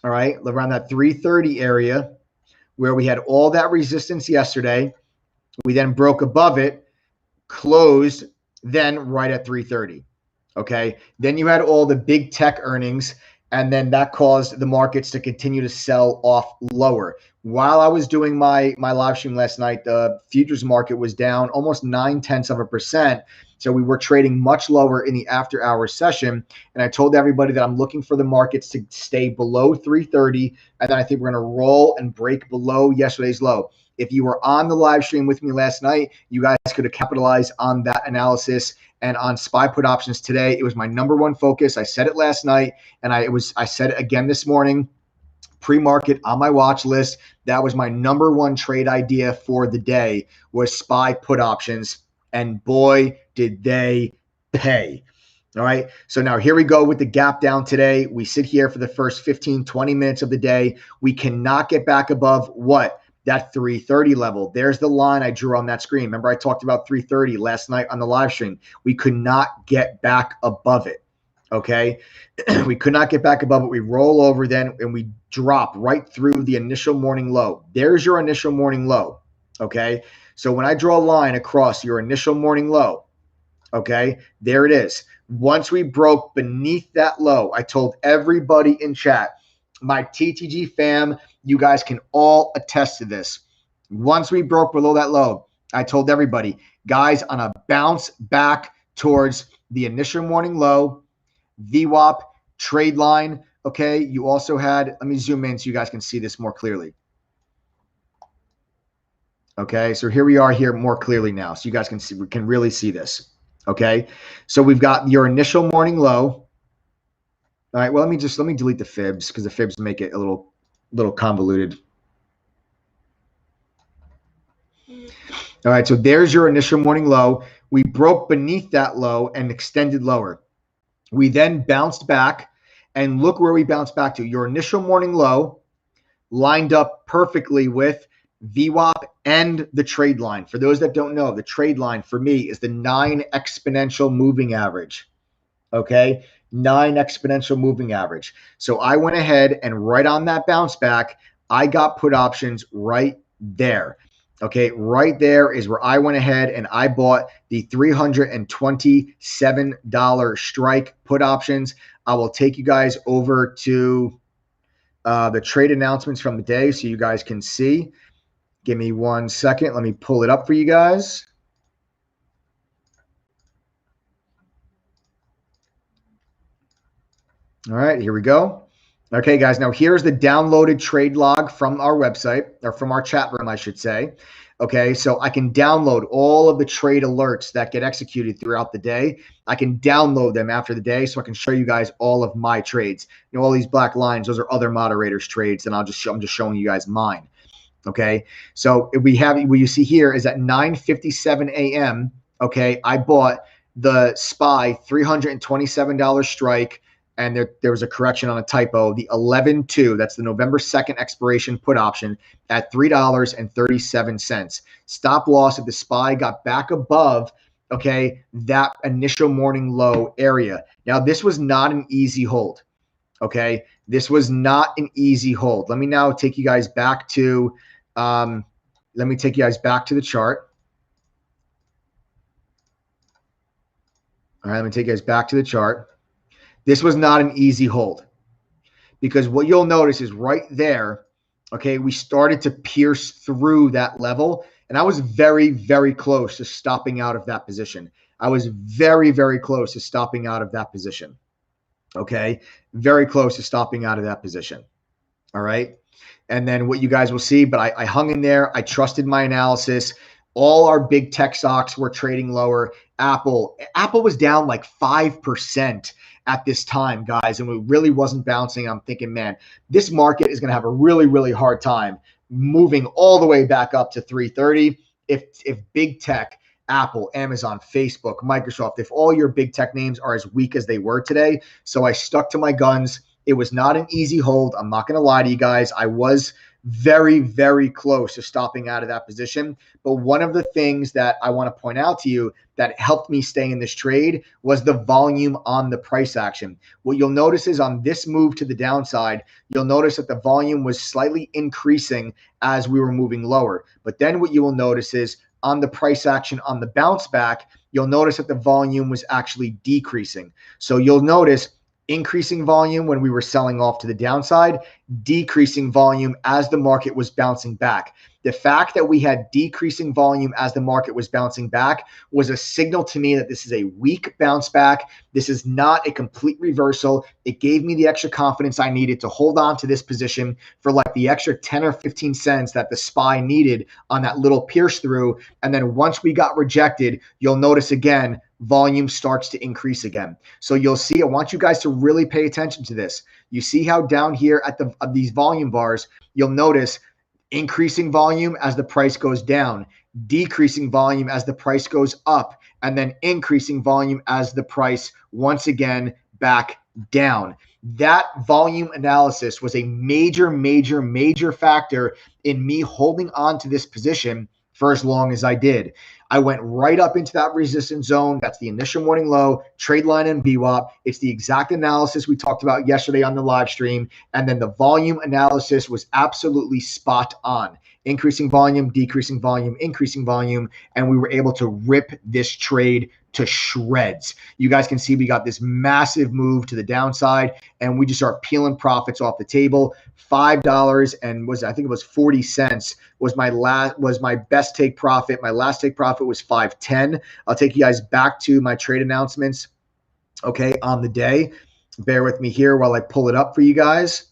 All right. Around that 330 area where we had all that resistance yesterday. We then broke above it, closed then right at 330. Okay. Then you had all the big tech earnings. And then that caused the markets to continue to sell off lower. While I was doing my live stream last night, the futures market was down almost 0.9%. So we were trading much lower in the after hours session. And I told everybody that I'm looking for the markets to stay below 330. And then I think we're going to roll and break below yesterday's low. If you were on the live stream with me last night, you guys could have capitalized on that analysis. And on SPY put options today, it was my number one focus. I said it last night, and I said it again this morning, pre-market on my watch list. That was my number one trade idea for the day, was SPY put options. And boy, did they pay. All right. So now here we go with the gap down today. We sit here for the first 15, 20 minutes of the day. We cannot get back above what? That 330 level. There's the line I drew on that screen. Remember, I talked about 330 last night on the live stream. We could not get back above it. Okay. We could not get back above it. We roll over then and we drop right through the initial morning low. There's your initial morning low. Okay. So when I draw a line across your initial morning low, okay, there it is. Once we broke beneath that low, I told everybody in chat, my TTG fam, you guys can all attest to this. Once we broke below that low, I told everybody, guys, on a bounce back towards the initial morning low, VWAP, trade line, okay, you also had, let me zoom in so you guys can see this more clearly. Okay, so here we are here more clearly now, so you guys can see, we can really see this. Okay, so we've got your initial morning low. All right, well, let me delete the fibs because the fibs make it a little convoluted. All right, so there's your initial morning low. We broke beneath that low and extended lower. We then bounced back, and look where we bounced back to. Your initial morning low lined up perfectly with VWAP and the trade line. For those that don't know, the trade line for me is the 9 exponential moving average. Okay, 9 exponential moving average. So I went ahead and right on that bounce back, I got put options right there. Okay, right there is where I went ahead and I bought the $327 strike put options. I will take you guys over to the trade announcements from the day so you guys can see. Give me 1 second. Let me pull it up for you guys. All right, here we go. Okay, guys, now here's the downloaded trade log from our website, or from our chat room, I should say. Okay, so I can download all of the trade alerts that get executed throughout the day. I can download them after the day so I can show you guys all of my trades. You know, all these black lines, those are other moderators' trades, and I'm just showing you guys mine. Okay, so we have, what you see here is at 9:57 a.m., okay, I bought the SPY $327 strike, and there was a correction on a typo, the 11/2, that's the November 2nd expiration put option at $3.37. Stop loss at the SPY got back above, okay, that initial morning low area. Now, this was not an easy hold, okay? This was not an easy hold. Let me now take you guys back to, the chart. All right, let me take you guys back to the chart. This was not an easy hold because what you'll notice is right there, okay, we started to pierce through that level, and I was very, very close to stopping out of that position. I was very, very close to stopping out of that position, okay? Very close to stopping out of that position, all right? And then what you guys will see, but I hung in there. I trusted my analysis. All our big tech stocks were trading lower. Apple was down like 5% at this time, guys, and it really wasn't bouncing. I'm thinking, man, this market is going to have a really, really hard time moving all the way back up to 330 if big tech, Apple, Amazon, Facebook, Microsoft, if all your big tech names are as weak as they were today. So I stuck to my guns. It was not an easy hold. I'm not going to lie to you guys. I was very, very close to stopping out of that position. But one of the things that I want to point out to you that helped me stay in this trade was the volume on the price action. What you'll notice is on this move to the downside, you'll notice that the volume was slightly increasing as we were moving lower. But then what you will notice is on the price action on the bounce back, you'll notice that the volume was actually decreasing. So you'll notice increasing volume when we were selling off to the downside, decreasing volume as the market was bouncing back. The fact that we had decreasing volume as the market was bouncing back was a signal to me that this is a weak bounce back. This is not a complete reversal. It gave me the extra confidence I needed to hold on to this position for like the extra 10 or 15 cents that the SPY needed on that little pierce through. And then once we got rejected, you'll notice again, volume starts to increase again. So you'll see, I want you guys to really pay attention to this. You see how down here at these volume bars, you'll notice increasing volume as the price goes down, decreasing volume as the price goes up, and then increasing volume as the price once again back down. That volume analysis was a major, major, major factor in me holding on to this position for as long as I did. I went right up into that resistance zone. That's the initial morning low, trade line and VWAP. It's the exact analysis we talked about yesterday on the live stream. And then the volume analysis was absolutely spot on. Increasing volume, decreasing volume, increasing volume. And we were able to rip this trade to shreds. You guys can see we got this massive move to the downside and we just start peeling profits off the table. $5 and I think it was 40 cents was my best take profit. My last take profit was 5.10. I'll take you guys back to my trade announcements, okay, on the day. Bear with me here while I pull it up for you guys.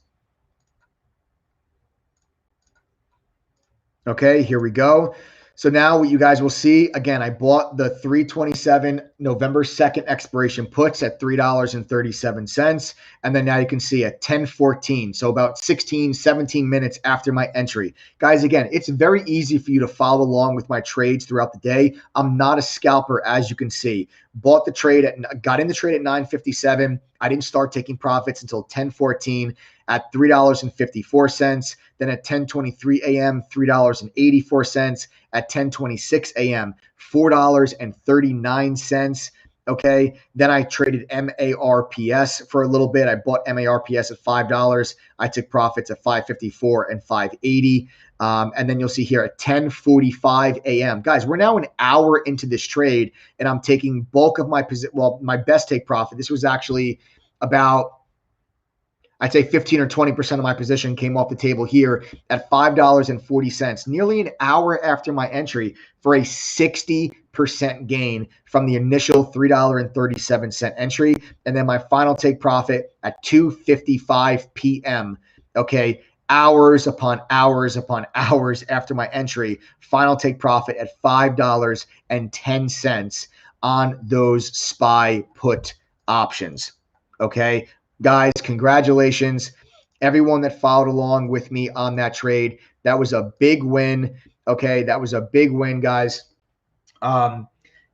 Okay, here we go. So now what you guys will see, again, I bought the 327 November 2nd expiration puts at $3.37. And then now you can see at 10:14, so about 16, 17 minutes after my entry. Guys, again, it's very easy for you to follow along with my trades throughout the day. I'm not a scalper, as you can see. Got in the trade at 9:57. I didn't start taking profits until 10:14 at $3.54. Then at 10:23 a.m., $3.84. At 10:26 a.m., $4.39. Okay. Then I traded MARPS for a little bit. I bought MARPS at $5. I took profits at $5.54 and $5.80. And then you'll see here at 10:45 a.m. Guys, we're now an hour into this trade, and I'm taking bulk of my position. Well, my best take profit. This was actually about, I'd say 15 or 20% of my position came off the table here at $5.40, nearly an hour after my entry for a 60% gain from the initial $3.37 entry. And then my final take profit at 2:55 p.m. Okay, hours upon hours upon hours after my entry, final take profit at $5.10 on those SPY put options. Okay. Guys, congratulations. Everyone that followed along with me on that trade, that was a big win. Okay, that was a big win, guys. Let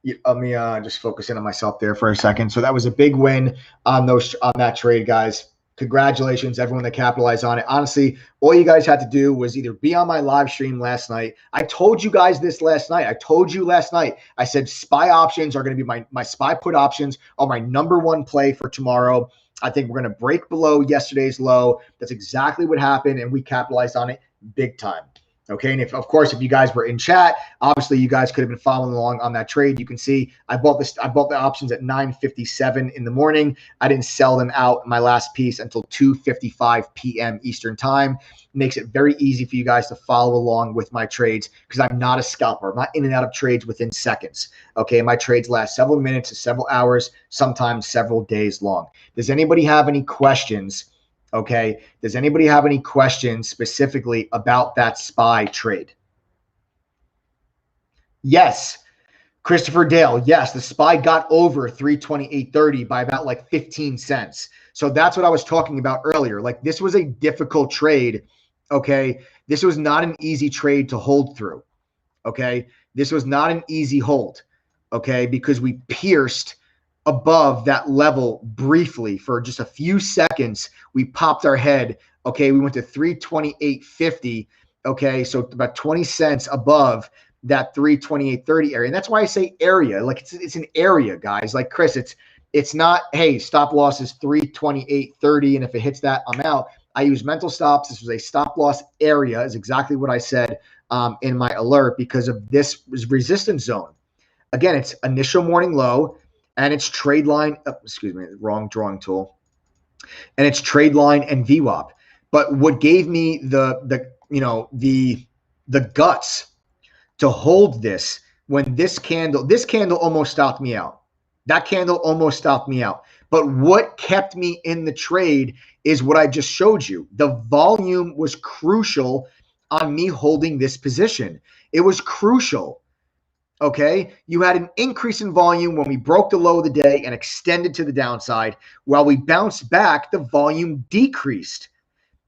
me just focus in on myself there for a second. So that was a big win on that trade, guys. Congratulations, everyone that capitalized on it. Honestly, all you guys had to do was either be on my live stream last night. I told you guys this last night. I told you last night. I said SPY options are going to be my SPY put options are my number one play for tomorrow. I think we're going to break below yesterday's low. That's exactly what happened, and we capitalized on it big time. Okay, and if you guys were in chat, obviously you guys could have been following along on that trade. You can see I bought the options at 9:57 in the morning. I didn't sell them out in my last piece until 2:55 p.m. Eastern time. Makes it very easy for you guys to follow along with my trades because I'm not a scalper. I'm not in and out of trades within seconds. Okay, my trades last several minutes to several hours, sometimes several days long. Does anybody have any questions? Okay, does anybody have any questions specifically about that SPY trade? Yes, Christopher Dale. Yes, the SPY got over 328.30 by about like 15 cents. So that's what I was talking about earlier. Like this was a difficult trade. Okay, this was not an easy trade to hold through. Okay, this was not an easy hold. Okay, because we pierced above that level briefly for just a few seconds. We popped our head. Okay, we went to 328.50. Okay, so about 20 cents above that 328.30 area. And that's why I say area. Like it's an area, guys. Like Chris, it's not, hey, stop loss is 328.30, and if it hits that, I'm out. I use mental stops. This was a stop loss area, is exactly what I said in my alert because of this resistance zone. Again, it's initial morning low. And it's trade line, wrong drawing tool. and it's trade line and VWAP. But what gave me the guts to hold this when this candle almost stopped me out. That candle almost stopped me out. But what kept me in the trade is what I just showed you. The volume was crucial on me holding this position. It was crucial. Okay. You had an increase in volume when we broke the low of the day and extended to the downside. While we bounced back, the volume decreased.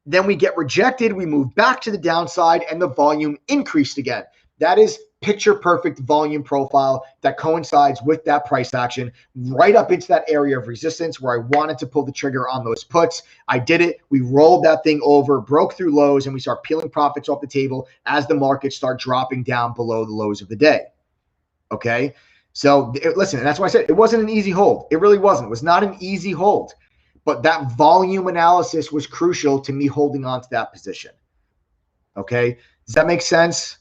Then we get rejected. We move back to the downside and the volume increased again. That is picture perfect volume profile that coincides with that price action right up into that area of resistance where I wanted to pull the trigger on those puts. I did it. We rolled that thing over, broke through lows, and we start peeling profits off the table as the markets start dropping down below the lows of the day. Okay. So listen, and that's why I said it wasn't an easy hold. It really wasn't. It was not an easy hold, but that volume analysis was crucial to me holding on to that position. Okay. Does that make sense?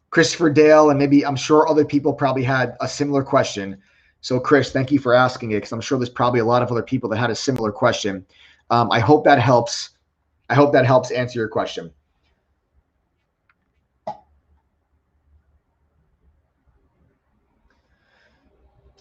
Christopher Dale, and maybe I'm sure other people probably had a similar question. So Chris, thank you for asking it, because I'm sure there's probably a lot of other people that had a similar question. I hope that helps. I hope that helps answer your question.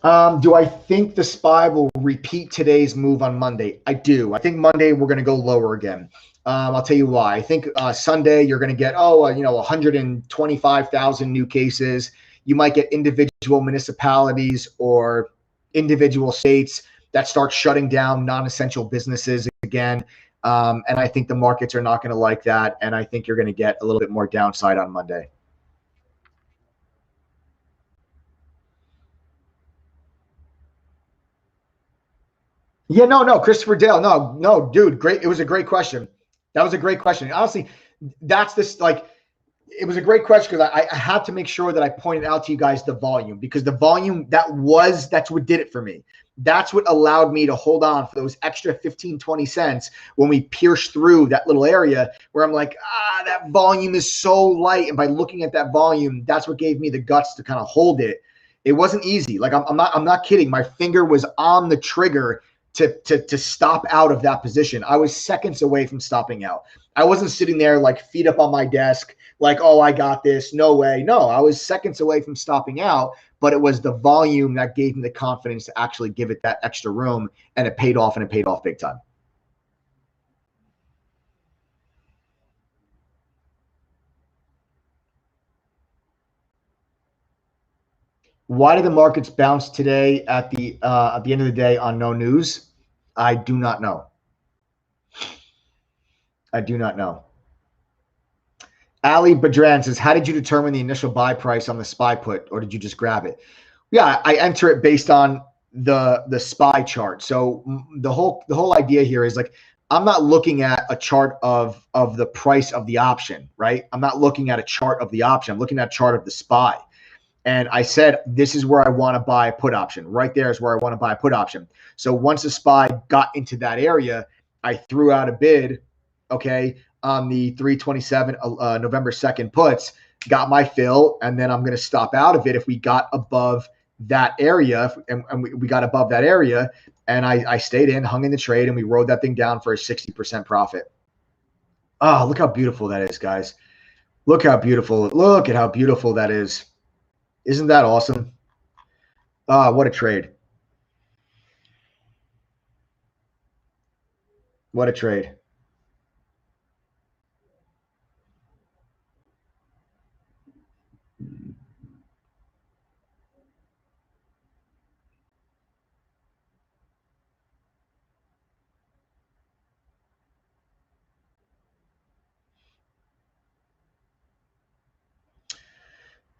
Do I think the SPY will repeat today's move on Monday? I do. I think Monday we're going to go lower again. I'll tell you why. I think Sunday you're going to get 125,000 new cases. You might get individual municipalities or individual states that start shutting down non-essential businesses again. And I think the markets are not going to like that. And I think you're going to get a little bit more downside on Monday. Yeah, no, Christopher Dale. No, dude, great. It was a great question. That was a great question. Honestly, it was a great question because I had to make sure that I pointed out to you guys the volume, because the volume that's what did it for me. That's what allowed me to hold on for those extra 15, 20 cents when we pierced through that little area where I'm like, that volume is so light. And by looking at that volume, that's what gave me the guts to kind of hold it. It wasn't easy. Like I'm not kidding. My finger was on the trigger to stop out of that position. I was seconds away from stopping out. I wasn't sitting there like feet up on my desk, like, oh, I got this. No way. No, I was seconds away from stopping out, but it was the volume that gave me the confidence to actually give it that extra room, and it paid off, and it paid off big time. Why did the markets bounce today at the end of the day on no news? I do not know. I do not know. Ali Badran says, how did you determine the initial buy price on the SPY put, or did you just grab it? Yeah, I enter it based on the SPY chart. So the whole idea here is like, I'm not looking at a chart of the price of the option, right? I'm not looking at a chart of the option. I'm looking at a chart of the SPY. And I said, this is where I want to buy a put option. Right there is where I want to buy a put option. So once the SPY got into that area, I threw out a bid, okay, on the 327 November 2nd puts, got my fill, and then I'm going to stop out of it if we got above that area, and we got above that area, and I stayed in, hung in the trade, and we rode that thing down for a 60% profit. Oh, look how beautiful that is, guys. Look how beautiful. Look at how beautiful that is. Isn't that awesome? What a trade. What a trade.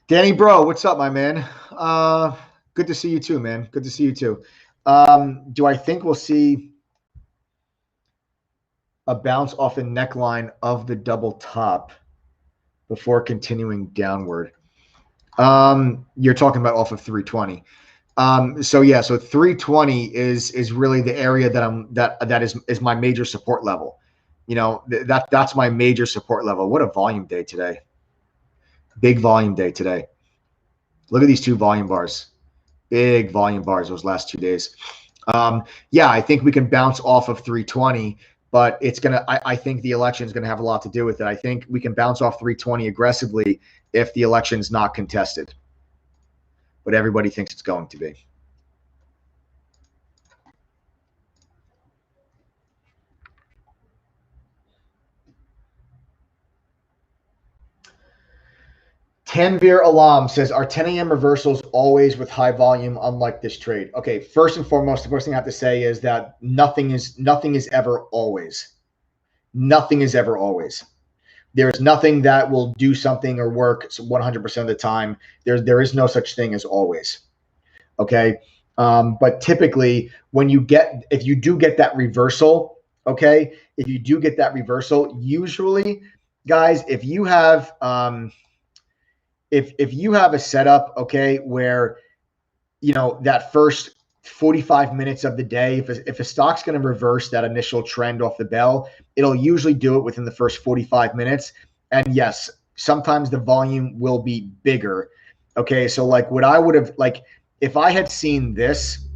Danny Bro, what's up, my man? Good to see you too, man. Good to see you too. Do I think we'll see a bounce off the neckline of the double top before continuing downward? You're talking about off of 320. So 320 is really the area that is my major support level. That's my major support level. What a volume day today. Big volume day today. Look at these two volume bars. Big volume bars those last 2 days. Yeah, I think we can bounce off of 320, but I think the election is going to have a lot to do with it. I think we can bounce off 320 aggressively if the election's not contested, but everybody thinks it's going to be. Tanvir Alam says, are 10 a.m. reversals always with high volume, unlike this trade? Okay, first and foremost, the first thing I have to say is that nothing is ever always. Nothing is ever always. There's nothing that will do something or work 100% of the time. There is no such thing as always. Okay. But typically if you do get that reversal, okay, if you do get that reversal, usually, guys, if you have if you have a setup, okay, where that first 45 minutes of the day, if a stock's going to reverse that initial trend off the bell, it'll usually do it within the first 45 minutes. And yes, sometimes the volume will be bigger. Okay, so like what I would have, like if I had seen this,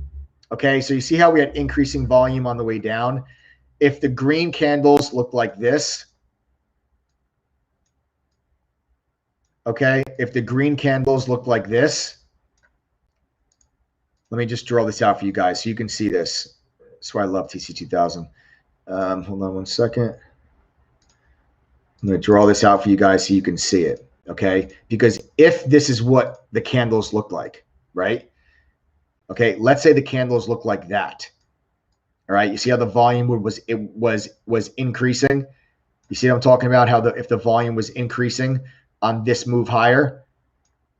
okay, so you see how we had increasing volume on the way down. If the green candles look like this, okay, if the green candles look like this, let me just draw this out for you guys so you can see this. That's why I love TC2000. Hold on one second. I'm going to draw this out for you guys so you can see it, okay? Because if this is what the candles look like, right? Okay, let's say the candles look like that. All right, you see how the volume was increasing? You see what I'm talking about? How if the volume was increasing on this move higher,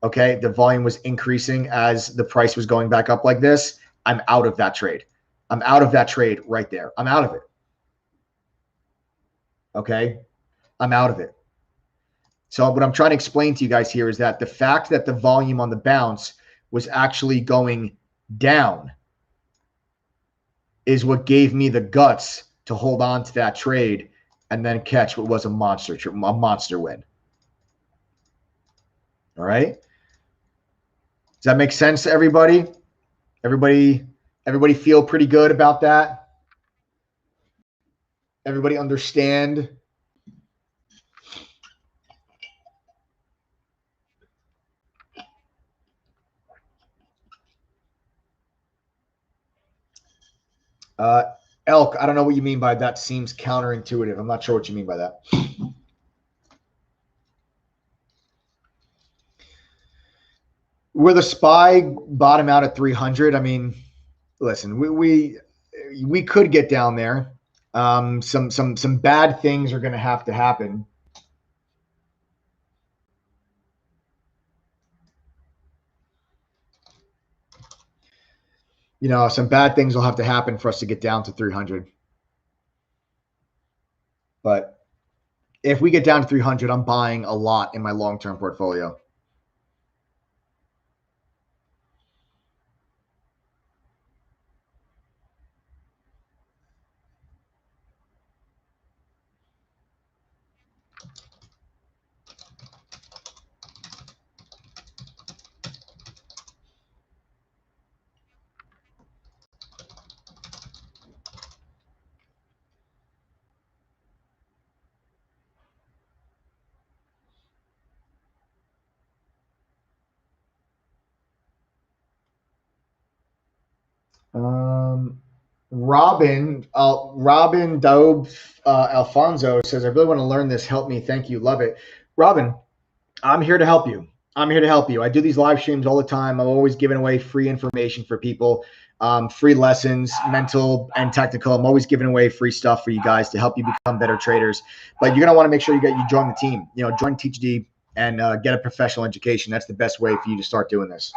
okay, the volume was increasing as the price was going back up like this. I'm out of that trade. I'm out of that trade right there. I'm out of it. Okay, I'm out of it. So what I'm trying to explain to you guys here is that the fact that the volume on the bounce was actually going down is what gave me the guts to hold on to that trade and then catch what was a monster win. All right. Does that make sense to everybody? Everybody feel pretty good about that? Everybody understand? Elk, I don't know what you mean by that. Seems counterintuitive. I'm not sure what you mean by that. Will the SPY bottom out at 300? I mean, listen, we could get down there. Some bad things are going to happen. Some bad things will have to happen for us to get down to 300. But if we get down to 300, I'm buying a lot in my long-term portfolio. Robin Daub Alfonso says, I really want to learn this. Help me. Thank you. Love it. Robin, I'm here to help you. I do these live streams all the time. I'm always giving away free information for people, free lessons, mental and technical. I'm always giving away free stuff for you guys to help you become better traders. But you're going to want to make sure you join the team, join TeachD and get a professional education. That's the best way for you to start doing this.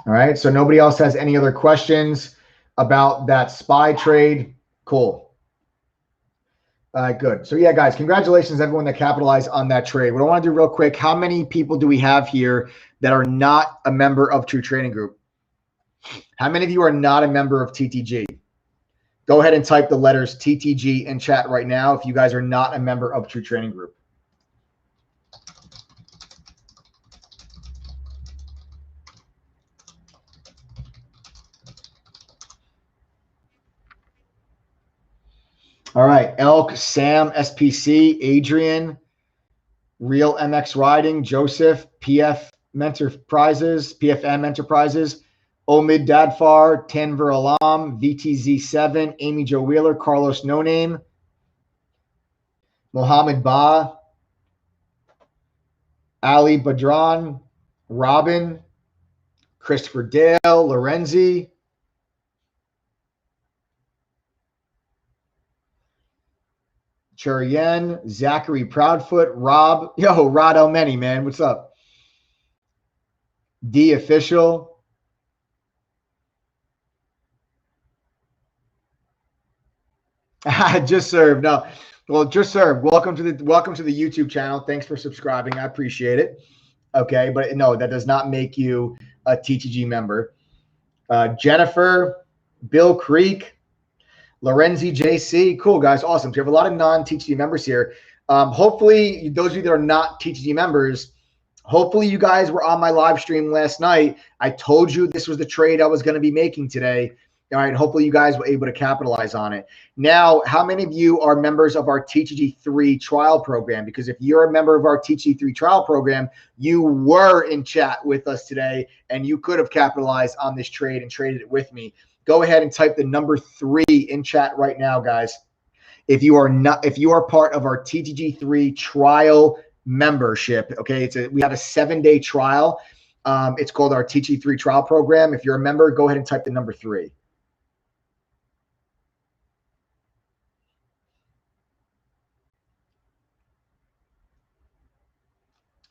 All right, so nobody else has any other questions about that SPY trade? Cool. All right, good. So yeah, guys, congratulations everyone that capitalized on that trade. What I want to do real quick, how many people do we have here that are not a member of True Trading Group? How many of you are not a member of TTG? Go ahead and type the letters TTG in chat right now if you guys are not a member of True Trading Group. All right. Elk, Sam, SPC, Adrian, Real MX Riding, Joseph, PFM Enterprises, Omid Dadfar, Tanver Alam, VTZ7, Amy Jo Wheeler, Carlos No Name, Mohammed Ba, Ali Badran, Robin, Christopher Dale, Lorenzi, Churian, Zachary Proudfoot, Rob, Rod Elmany, man, what's up? D Official, just served. No, well, just served. Welcome to the YouTube channel. Thanks for subscribing. I appreciate it. Okay, but no, that does not make you a TTG member. Jennifer, Bill Creek, Lorenzi JC. Cool, guys. Awesome. So you have a lot of non-TTG members here. Hopefully, those of you that are not TTG members, hopefully you guys were on my live stream last night. I told you this was the trade I was going to be making today. All right. Hopefully you guys were able to capitalize on it. Now, how many of you are members of our TTG3 trial program? Because if you're a member of our TTG3 trial program, you were in chat with us today and you could have capitalized on this trade and traded it with me. Go ahead and type the number 3 in chat right now, guys. If you are part of our TTG3 trial membership, okay, we have a 7-day trial. It's called our TTG3 trial program. If you're a member, go ahead and type the number 3.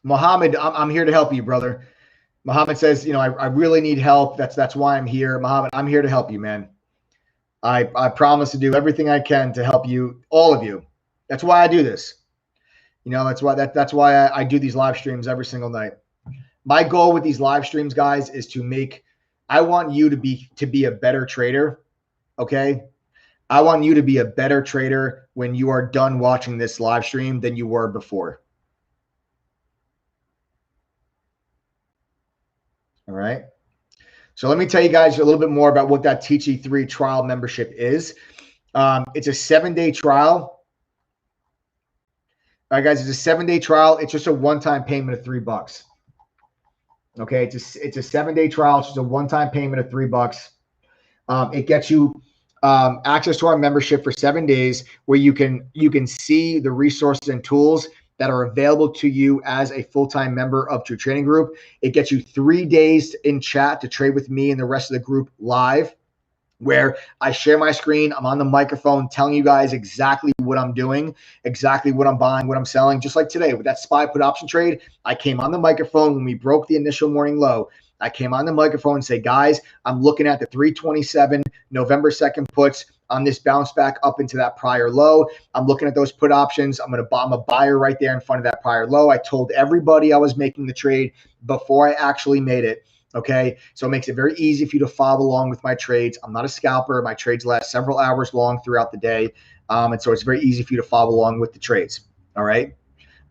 Mohammed, I'm here to help you, brother. Mohammed says, I really need help. That's why I'm here. Mohammed, I'm here to help you, man. I promise to do everything I can to help you, all of you. That's why I do this. That's why I do these live streams every single night. My goal with these live streams, guys, is I want you to be a better trader. Okay. I want you to be a better trader when you are done watching this live stream than you were before. All right. So let me tell you guys a little bit more about what that TTG3 trial membership is. It's a 7-day trial. All right, guys, it's a 7-day trial. It's just a one-time payment of $3. Okay, it's a 7-day trial. It's just a one-time payment of $3. It gets you access to our membership for 7 days, where you can see the resources and tools that are available to you as a full-time member of True Trading Group. It gets you 3 days in chat to trade with me and the rest of the group live, where I share my screen. I'm on the microphone telling you guys exactly what I'm doing, exactly what I'm buying, what I'm selling. Just like today with that SPY put option trade, I came on the microphone when we broke the initial morning low. I came on the microphone and say, guys, I'm looking at the 327 November 2nd puts on this bounce back up into that prior low. I'm looking at those put options. I'm a buyer right there in front of that prior low. I told everybody I was making the trade before I actually made it. Okay, so it makes it very easy for you to follow along with my trades. I'm not a scalper. My trades last several hours long throughout the day. And so it's very easy for you to follow along with the trades. All right.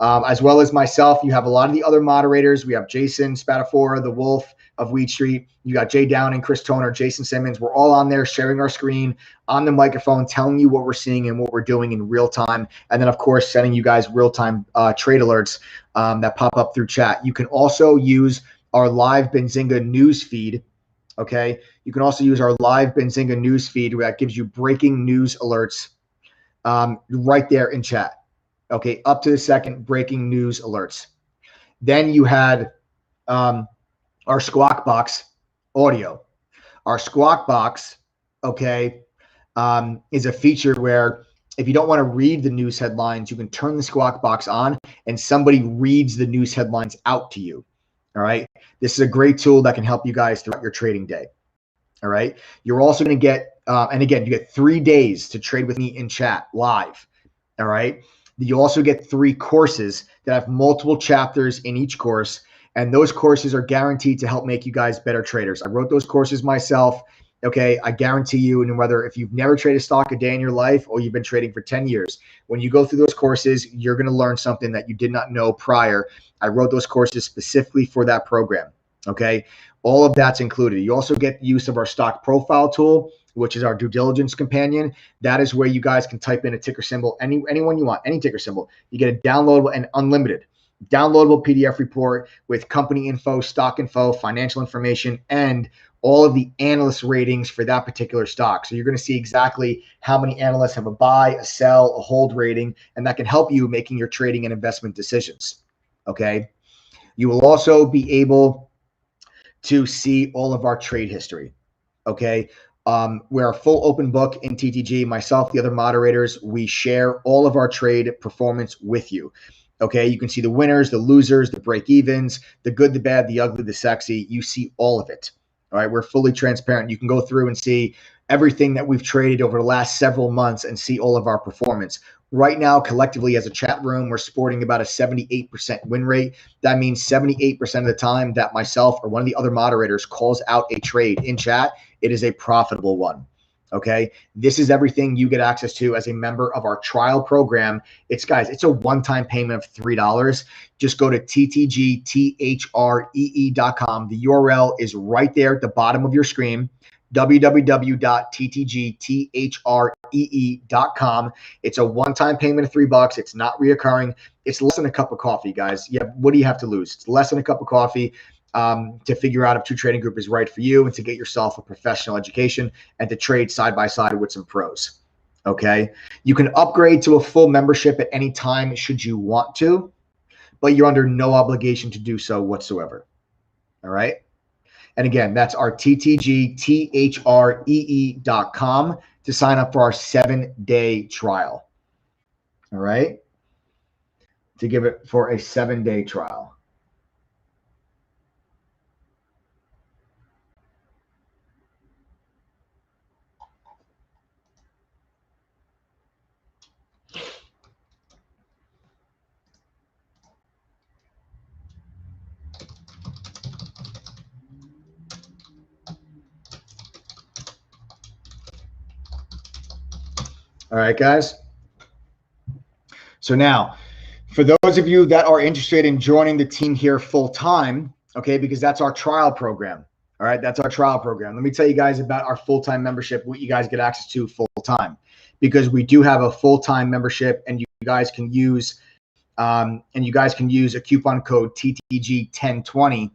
As well as myself, you have a lot of the other moderators. We have Jason Spatafora, the Wolf of Weed Street. You got Jay Downing, Chris Toner, Jason Simmons. We're all on there sharing our screen on the microphone, telling you what we're seeing and what we're doing in real time. And then, of course, sending you guys real-time trade alerts that pop up through chat. You can also use our live Benzinga news feed. Okay. You can also use our live Benzinga news feed that gives you breaking news alerts right there in chat. Okay. Up to the second breaking news alerts. Then you had our Squawk Box audio. Our Squawk Box, okay, is a feature where if you don't want to read the news headlines, you can turn the Squawk Box on and somebody reads the news headlines out to you. All right. This is a great tool that can help you guys throughout your trading day. All right. You're also going to get, and again, you get 3 days to trade with me in chat live. All right. You also get 3 courses that have multiple chapters in each course. And those courses are guaranteed to help make you guys better traders. I wrote those courses myself. Okay. I guarantee you, and whether if you've never traded stock a day in your life or you've been trading for 10 years, when you go through those courses, you're going to learn something that you did not know prior. I wrote those courses specifically for that program. Okay. All of that's included. You also get use of our stock profile tool, which is our due diligence companion. That is where you guys can type in a ticker symbol, anyone you want, any ticker symbol. You get a downloadable and unlimited downloadable PDF report with company info, stock info, financial information, and all of the analyst ratings for that particular stock. So you're going to see exactly how many analysts have a buy, a sell, a hold rating, and that can help you making your trading and investment decisions. Okay. You will also be able to see all of our trade history. Okay. We're a full open book in TTG. Myself, the other moderators, we share all of our trade performance with you. Okay, you can see the winners, the losers, the break evens, the good, the bad, the ugly, the sexy. You see all of it. All right, we're fully transparent. You can go through and see everything that we've traded over the last several months and see all of our performance. Right now, collectively as a chat room, we're sporting about a 78% win rate. That means 78% of the time that myself or one of the other moderators calls out a trade in chat, it is a profitable one. Okay, this is everything you get access to as a member of our trial program. It's a one-time payment of $3. Just go to ttgthree.com. The URL is right there at the bottom of your screen, www.ttgthree.com. It's a one-time payment of $3. It's not reoccurring. It's less than a cup of coffee, guys. Yeah, what do you have to lose? It's less than a cup of coffee. To figure out if True Trading Group is right for you and to get yourself a professional education and to trade side by side with some pros. Okay. You can upgrade to a full membership at any time should you want to, but you're under no obligation to do so whatsoever. All right. And again, that's our ttgthree.com to sign up for our 7-day trial. All right. To give it for a 7-day trial. All right, guys. So now, for those of you that are interested in joining the team here full time, okay, because that's our trial program. All right, that's our trial program. Let me tell you guys about our full-time membership, what you guys get access to full-time, because we do have a full-time membership, and you guys can use a coupon code TTG1020.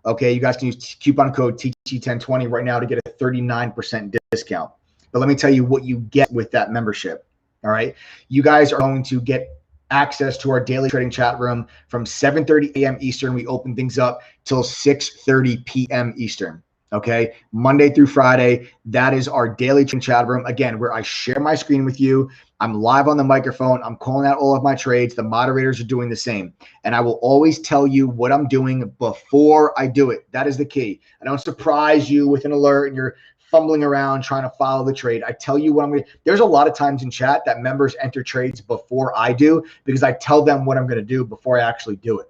Okay, you guys can use coupon code TTG1020 right now to get a 39% discount. But let me tell you what you get with that membership. All right. You guys are going to get access to our daily trading chat room from 7:30 a.m. Eastern. We open things up till 6:30 p.m. Eastern. Okay. Monday through Friday. That is our daily trading chat room. Again, where I share my screen with you. I'm live on the microphone. I'm calling out all of my trades. The moderators are doing the same. And I will always tell you what I'm doing before I do it. That is the key. I don't surprise you with an alert and you're fumbling around trying to follow the trade. I tell you what I'm going to. There's a lot of times in chat that members enter trades before I do because I tell them what I'm going to do before I actually do it.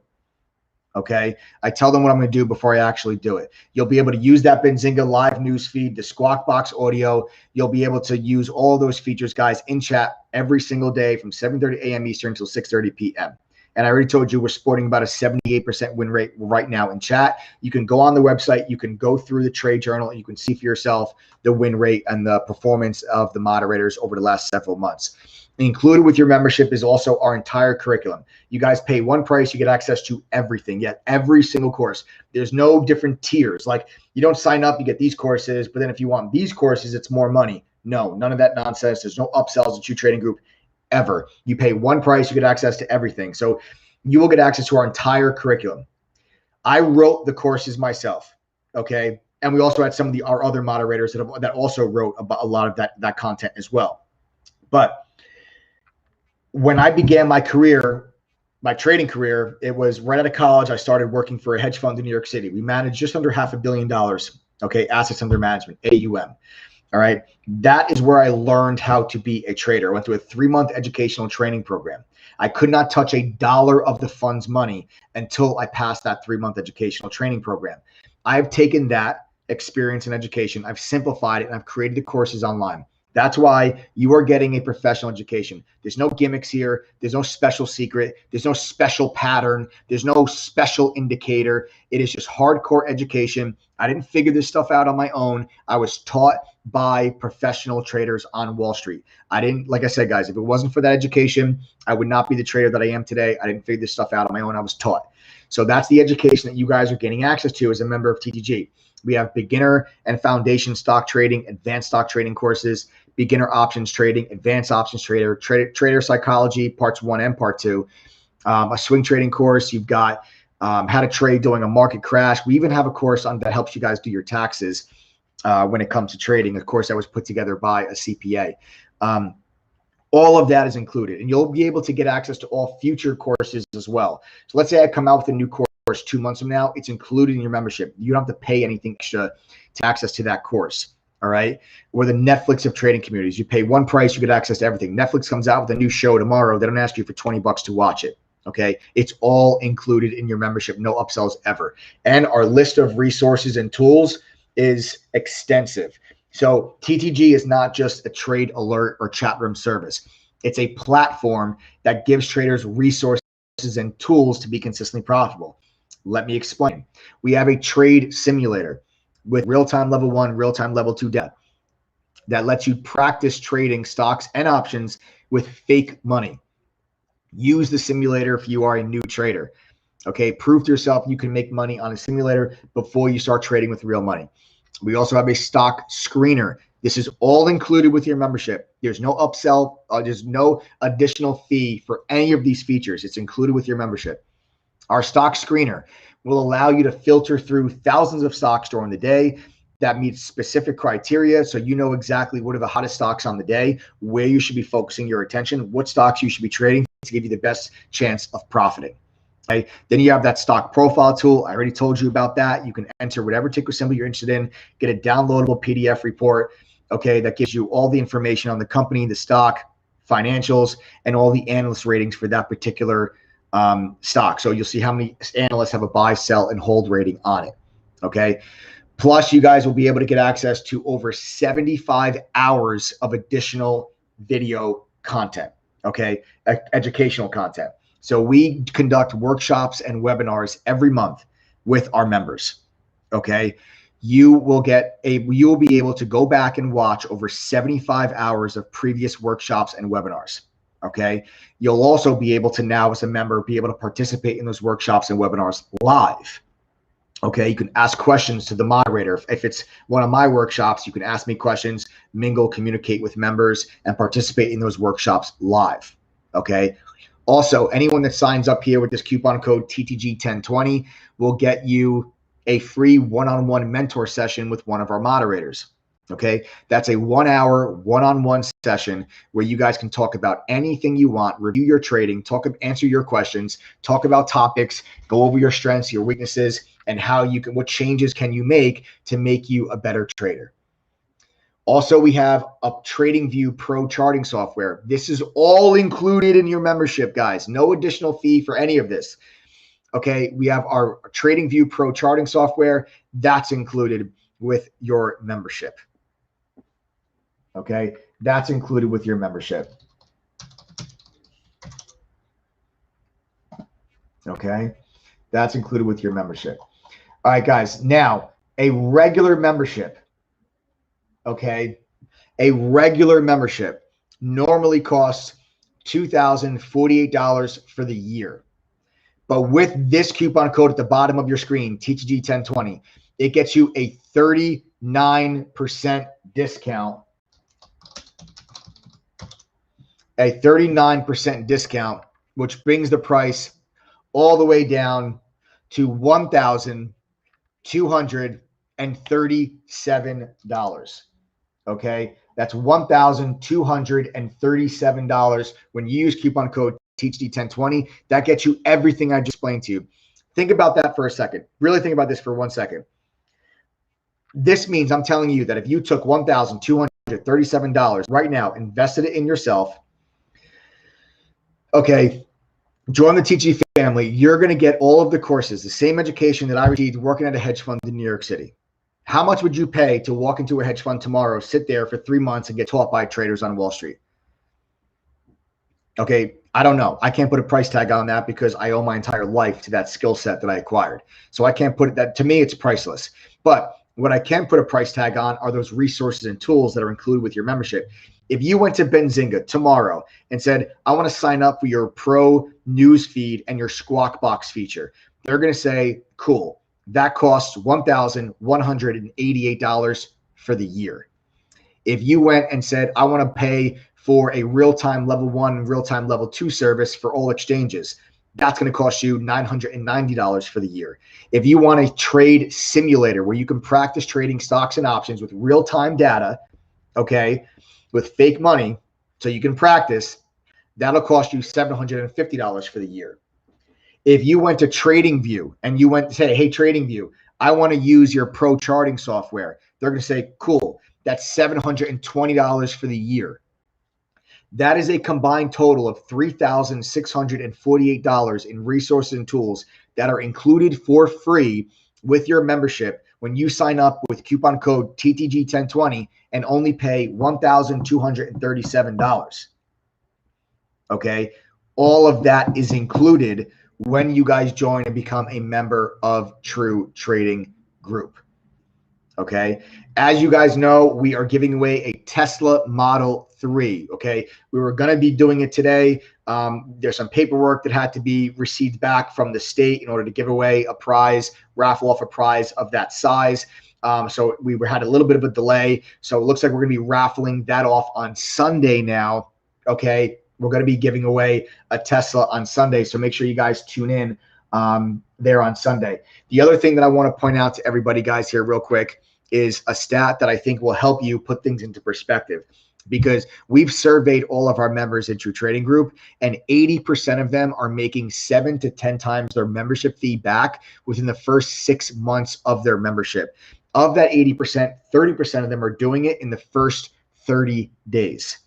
Okay. I tell them what I'm going to do before I actually do it. You'll be able to use that Benzinga live news feed, the Squawk Box audio. You'll be able to use all those features, guys, in chat every single day from 7:30 a.m. Eastern until 6:30 p.m. And I already told you we're sporting about a 78% win rate right now in chat. You can go on the website. You can go through the trade journal. And you can see for yourself the win rate and the performance of the moderators over the last several months. Included with your membership is also our entire curriculum. You guys pay one price. You get access to everything, yet every single course. There's no different tiers. Like you don't sign up, you get these courses. But then if you want these courses, it's more money. No, none of that nonsense. There's no upsells at True Trading Group. Ever. You pay one price, you get access to everything. So you will get access to our entire curriculum. I wrote the courses myself, okay? And we also had some of our other moderators that also wrote about a lot of that content as well. But when I began my career, my trading career, it was right out of college. I started working for a hedge fund in New York City. We managed just under $500 million, okay, assets under management, AUM. All right. That is where I learned how to be a trader. I went through a 3-month educational training program. I could not touch a dollar of the fund's money until I passed that 3-month educational training program. I've taken that experience and education, I've simplified it, and I've created the courses online. That's why you are getting a professional education. There's no gimmicks here. There's no special secret. There's no special pattern. There's no special indicator. It is just hardcore education. I didn't figure this stuff out on my own. I was taught by professional traders on Wall Street. I didn't, like I said, guys, if it wasn't for that education, I would not be the trader that I am today. I didn't figure this stuff out on my own. I was taught. So that's the education that you guys are getting access to as a member of TTG. We have beginner and foundation stock trading, advanced stock trading courses, beginner options trading, advanced options trader psychology, parts 1 and part 2, a swing trading course. You've got how to trade during a market crash. We even have a course on that helps you guys do your taxes when it comes to trading, a course that was put together by a CPA. All of that is included, and you'll be able to get access to all future courses as well. So let's say I come out with a new course 2 months from now, it's included in your membership. You don't have to pay anything extra to access to that course. All right. We're the Netflix of trading communities. You pay one price, you get access to everything. Netflix comes out with a new show tomorrow. They don't ask you for $20 to watch it. Okay. It's all included in your membership. No upsells ever. And our list of resources and tools is extensive. So TTG is not just a trade alert or chat room service. It's a platform that gives traders resources and tools to be consistently profitable. Let me explain. We have a trade simulator with real-time level 1, real-time level 2 data that lets you practice trading stocks and options with fake money. Use the simulator if you are a new trader. Okay, prove to yourself you can make money on a simulator before you start trading with real money. We also have a stock screener. This is all included with your membership. There's no upsell. There's no additional fee for any of these features. It's included with your membership. Our stock screener will allow you to filter through thousands of stocks during the day that meet specific criteria. So you know exactly what are the hottest stocks on the day, where you should be focusing your attention, what stocks you should be trading to give you the best chance of profiting. Okay. Then you have that stock profile tool. I already told you about that. You can enter whatever ticker symbol you're interested in, get a downloadable PDF report. Okay. That gives you all the information on the company, the stock, financials, and all the analyst ratings for that particular stock. So you'll see how many analysts have a buy, sell, and hold rating on it. Okay. Plus, you guys will be able to get access to over 75 hours of additional video content. Okay. Educational content. So we conduct workshops and webinars every month with our members. Okay. You will be able to go back and watch over 75 hours of previous workshops and webinars. Okay. You'll also be able to now, as a member, be able to participate in those workshops and webinars live. Okay. You can ask questions to the moderator. If it's one of my workshops, you can ask me questions, mingle, communicate with members, and participate in those workshops live. Okay. Also, anyone that signs up here with this coupon code TTG1020 will get you a free one-on-one mentor session with one of our moderators. Okay, that's a 1 hour one-on-one session where you guys can talk about anything you want, review your trading, answer your questions, talk about topics, go over your strengths, your weaknesses, and what changes can you make to make you a better trader. Also, we have a TradingView Pro charting software. This is all included in your membership, guys. No additional fee for any of this. Okay, we have our TradingView Pro charting software. That's included with your membership. Okay, that's included with your membership. Okay, that's included with your membership. All right, guys. Now, a regular membership. Okay, a regular membership normally costs $2,048 for the year. But with this coupon code at the bottom of your screen, TTG1020, it gets you a 39% discount. A 39% discount, which brings the price all the way down to $1,237. Okay, that's $1,237 when you use coupon code TTG1020. That gets you everything I just explained to you. Think about that for a second. Really think about this for 1 second. This means I'm telling you that if you took $1,237 right now, invested it in yourself, okay, join the TTG family, you're going to get all of the courses, the same education that I received working at a hedge fund in New York City. How much would you pay to walk into a hedge fund tomorrow, sit there for 3 months and get taught by traders on Wall Street? Okay, I don't know. I can't put a price tag on that because I owe my entire life to that skill set that I acquired. So I can't put that, to me, it's priceless. But What I can put a price tag on are those resources and tools that are included with your membership. If you went to Benzinga tomorrow and said, I want to sign up for your pro news feed and your Squawk Box feature, they're going to say, cool, that costs $1,188 for the year. If you went and said, I want to pay for a real-time level 1, real-time level 2 service for all exchanges, that's going to cost you $990 for the year. If you want a trade simulator where you can practice trading stocks and options with real-time data, okay, with fake money, so you can practice, that'll cost you $750 for the year. If you went to TradingView and you went to say, hey, TradingView, I want to use your pro charting software, they're going to say, cool, that's $720 for the year. That is a combined total of $3,648 in resources and tools that are included for free with your membership when you sign up with coupon code TTG1020 and only pay $1,237. Okay. All of that is included when you guys join and become a member of True Trading Group. Okay. As you guys know, we are giving away a Tesla Model 3. Okay. We were going to be doing it today. There's some paperwork that had to be received back from the state in order to give away a prize, raffle off a prize of that size. So we had a little bit of a delay. So it looks like we're going to be raffling that off on Sunday now. Okay. We're going to be giving away a Tesla on Sunday. So make sure you guys tune in there on Sunday. The other thing that I want to point out to everybody, guys, here real quick is a stat that I think will help you put things into perspective, because we've surveyed all of our members in True Trading Group, and 80% of them are making 7 to 10 times their membership fee back within the first 6 months of their membership. Of that 80%, 30% of them are doing it in the first 30 days.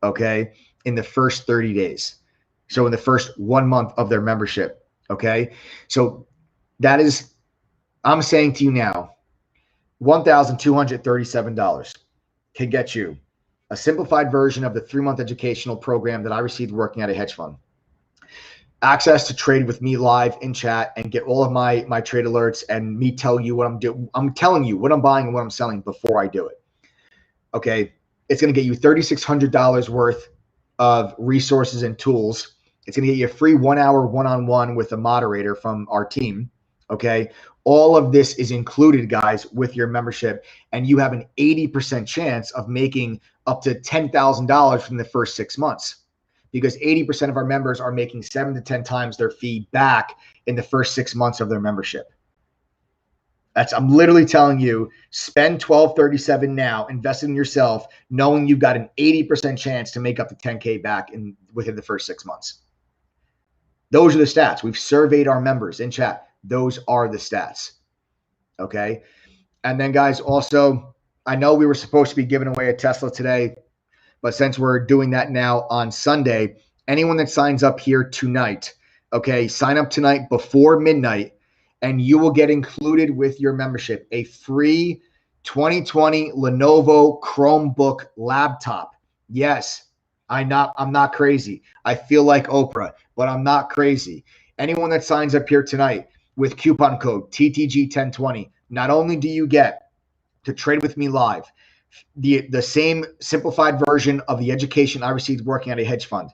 Okay, in the first 30 days. So in the first 1 month of their membership. Okay, so that is, I'm saying to you now, $1,237 can get you a simplified version of the 3-month educational program that I received working at a hedge fund, access to trade with me live in chat and get all of my trade alerts and me tell you what I'm doing. I'm telling you what I'm buying and what I'm selling before I do it. Okay, it's going to get you $3,600 worth of resources and tools. It's going to get you a free 1-hour one-on-one with a moderator from our team. Okay. All of this is included, guys, with your membership, and you have an 80% chance of making up to $10,000 from the first 6 months, because 80% of our members are making 7 to 10 times their fee back in the first 6 months of their membership. I'm literally telling you, spend $1,237 now, invest in yourself, knowing you've got an 80% chance to make up to 10K back within the first 6 months. Those are the stats. We've surveyed our members in chat. Those are the stats. Okay. And then, guys, also, I know we were supposed to be giving away a Tesla today, but since we're doing that now on Sunday, anyone that signs up here tonight, okay, sign up tonight before midnight, and you will get included with your membership a free 2020 Lenovo Chromebook laptop. Yes, I'm not crazy. I feel like Oprah, but I'm not crazy. Anyone that signs up here tonight with coupon code TTG1020, not only do you get to trade with me live, the same simplified version of the education I received working at a hedge fund,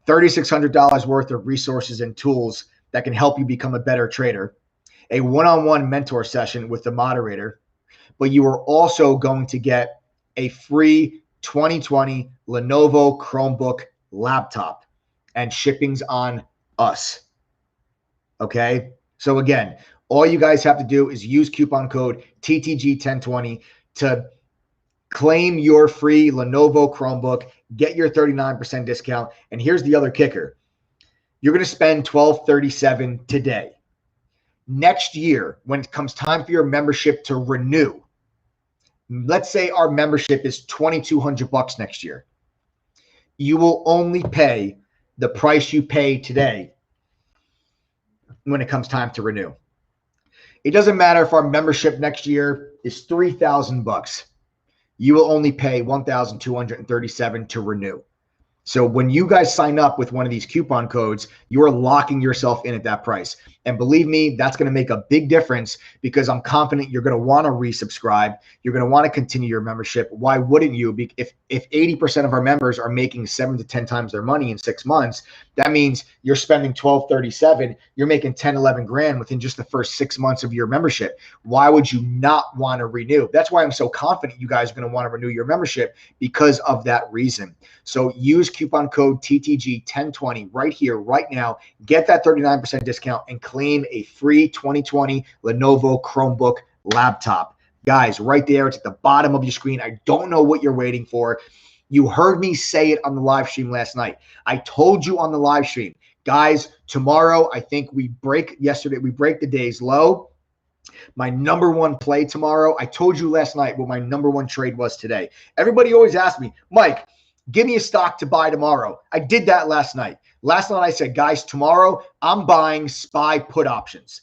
$3,600 worth of resources and tools that can help you become a better trader, a one-on-one mentor session with the moderator, but you are also going to get a free 2020 Lenovo Chromebook laptop, and shipping's on us. Okay. So again, all you guys have to do is use coupon code TTG1020 to claim your free Lenovo Chromebook, get your 39% discount. And here's the other kicker. You're going to spend $1,237 today. Next year, when it comes time for your membership to renew, let's say our membership is $2,200 next year. You will only pay the price you pay today when it comes time to renew. It doesn't matter if our membership next year is $3,000. You will only pay $1,237 to renew. So when you guys sign up with one of these coupon codes, you're locking yourself in at that price. And believe me, that's going to make a big difference because I'm confident you're going to want to resubscribe. You're going to want to continue your membership. Why wouldn't you? If 80% of our members are making 7 to 10 times their money in 6 months, that means you're spending 1237. You're making 10, 11 grand within just the first 6 months of your membership. Why would you not want to renew? That's why I'm so confident you guys are going to want to renew your membership, because of that reason. So use coupon code TTG1020 right here, right now. Get that 39% discount and claim a free 2020 Lenovo Chromebook laptop. Guys, right there, it's at the bottom of your screen. I don't know what you're waiting for. You heard me say it on the live stream last night. I told you on the live stream, guys, tomorrow, I think we break the day's low. My number one play tomorrow, I told you last night what my number one trade was today. Everybody always asks me, Mike, give me a stock to buy tomorrow. I did that last night. Last night I said, guys, tomorrow I'm buying SPY put options.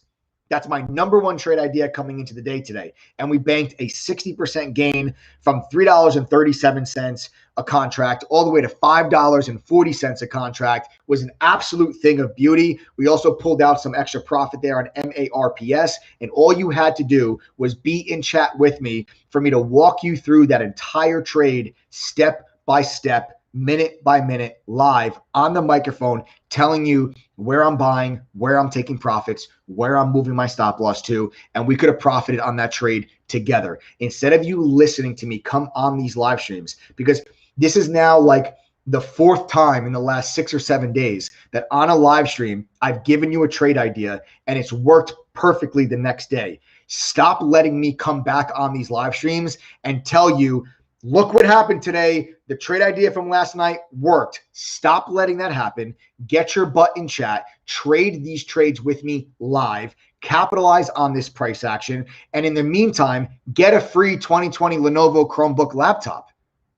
That's my number one trade idea coming into the day today. And we banked a 60% gain from $3.37 a contract all the way to $5.40 a contract. It was an absolute thing of beauty. We also pulled out some extra profit there on MARPS. And all you had to do was be in chat with me for me to walk you through that entire trade step by step, minute by minute, live on the microphone, telling you where I'm buying, where I'm taking profits, where I'm moving my stop loss to, and we could have profited on that trade together. Instead of you listening to me come on these live streams, because this is now like the 4th time in the last 6 or 7 days that on a live stream, I've given you a trade idea and it's worked perfectly the next day. Stop letting me come back on these live streams and tell you, look what happened today. The trade idea from last night worked. Stop letting that happen. Get your butt in chat. Trade these trades with me live. Capitalize on this price action. And in the meantime, get a free 2020 Lenovo Chromebook laptop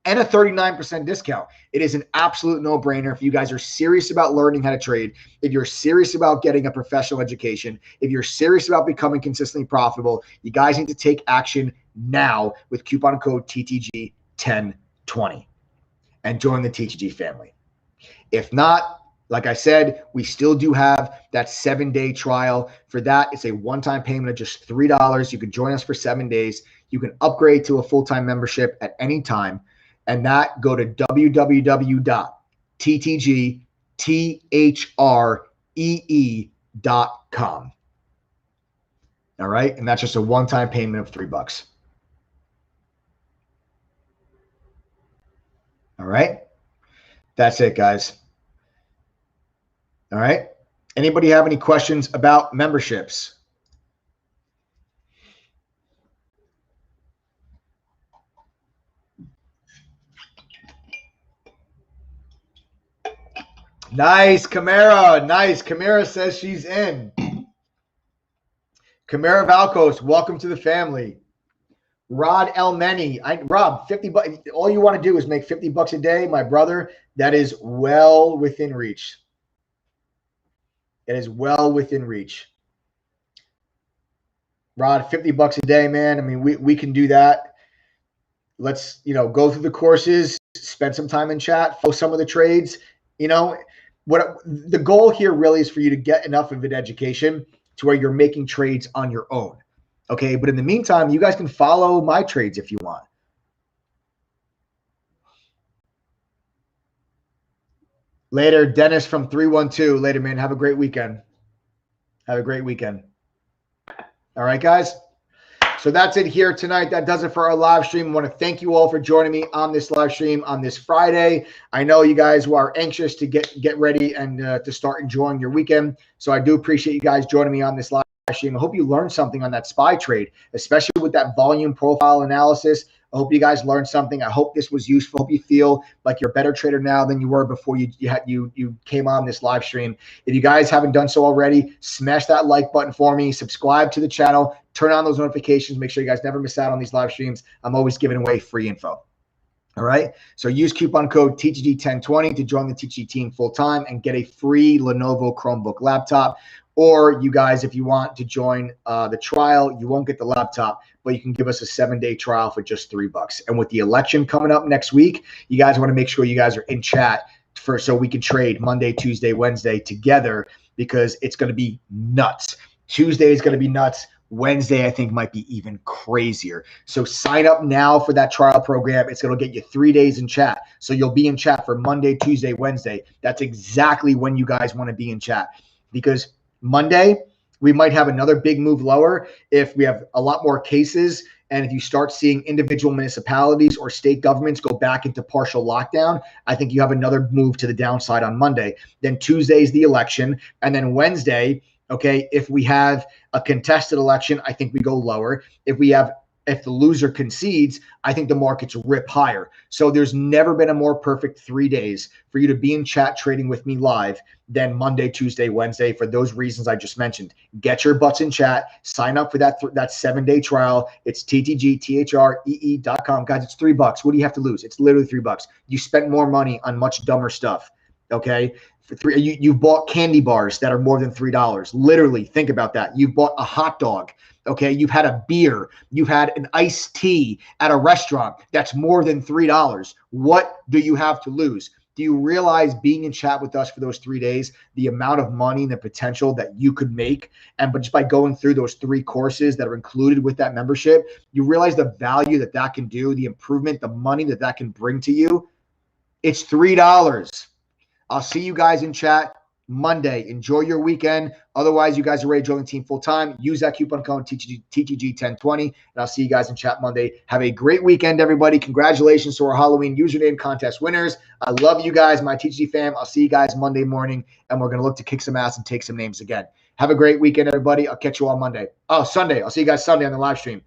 and a 39% discount. It is an absolute no-brainer. If you guys are serious about learning how to trade, if you're serious about getting a professional education, if you're serious about becoming consistently profitable, you guys need to take action now with coupon code TTG1020 and join the TTG family. If not, like I said, we still do have that 7-day trial. For that, it's a one-time payment of just $3. You can join us for 7 days. You can upgrade to a full-time membership at any time. And that, go to www.ttgthree.com. All right. And that's just a one-time payment of $3. All right. That's it, guys. All right. Anybody have any questions about memberships? Nice, Camara. Nice. Camara says she's in. Camara Valcos, welcome to the family. Rod Elmeni. Rob, 50 bucks. All you want to do is make 50 bucks a day, my brother. That is well within reach. It is well within reach. Rod, 50 bucks a day, man. I mean, we can do that. Let's, go through the courses, spend some time in chat, follow some of the trades. What the goal here really is for you to get enough of an education to where you're making trades on your own. Okay. But in the meantime, you guys can follow my trades if you want. Later, Dennis from 312. Later, man. Have a great weekend. Have a great weekend. All right, guys. So that's it here tonight. That does it for our live stream. I want to thank you all for joining me on this live stream on this Friday. I know you guys are anxious to get ready and to start enjoying your weekend. So I do appreciate you guys joining me on this live stream. I hope you learned something on that SPY trade, especially with that volume profile analysis. I hope you guys learned something. I hope this was useful. I hope you feel like you're a better trader now than you were before you came on this live stream. If you guys haven't done so already, smash that like button for me. Subscribe to the channel. Turn on those notifications. Make sure you guys never miss out on these live streams. I'm always giving away free info. All right. So use coupon code TTG1020 to join the TTG team full time and get a free Lenovo Chromebook laptop. Or you guys, if you want to join the trial, you won't get the laptop, but you can give us a 7-day trial for just $3. And with the election coming up next week, you guys want to make sure you guys are in chat so we can trade Monday, Tuesday, Wednesday together, because it's going to be nuts. Tuesday is going to be nuts. Wednesday, I think, might be even crazier. So sign up now for that trial program. It's going to get you 3 days in chat. So you'll be in chat for Monday, Tuesday, Wednesday. That's exactly when you guys want to be in chat, because Monday, we might have another big move lower if we have a lot more cases. And if you start seeing individual municipalities or state governments go back into partial lockdown, I think you have another move to the downside on Monday. Then Tuesday is the election. And then Wednesday, okay, if we have a contested election, I think we go lower. If the loser concedes, I think the markets rip higher. So there's never been a more perfect 3 days for you to be in chat trading with me live than Monday, Tuesday, Wednesday, for those reasons I just mentioned. Get your butts in chat. Sign up for that 7-day trial. It's ttgthree.com. Guys, it's $3. What do you have to lose? It's literally $3. You spent more money on much dumber stuff, okay? For you've bought candy bars that are more than $3. Literally, think about that. You've bought a hot dog. Okay, you've had a beer, you've had an iced tea at a restaurant that's more than $3. What do you have to lose? Do you realize, being in chat with us for those 3 days, the amount of money and the potential that you could make? But just by going through those 3 courses that are included with that membership, you realize the value that can do, the improvement, the money that can bring to you. It's $3. I'll see you guys in chat Monday. Enjoy your weekend. Otherwise, you guys are ready to join the team full time. Use that coupon code TTG1020, and I'll see you guys in chat Monday. Have a great weekend, everybody. Congratulations to our Halloween username contest winners. I love you guys, my TTG fam. I'll see you guys Monday morning, and we're going to look to kick some ass and take some names again. Have a great weekend, everybody. I'll catch you all Monday. Oh, Sunday. I'll see you guys Sunday on the live stream.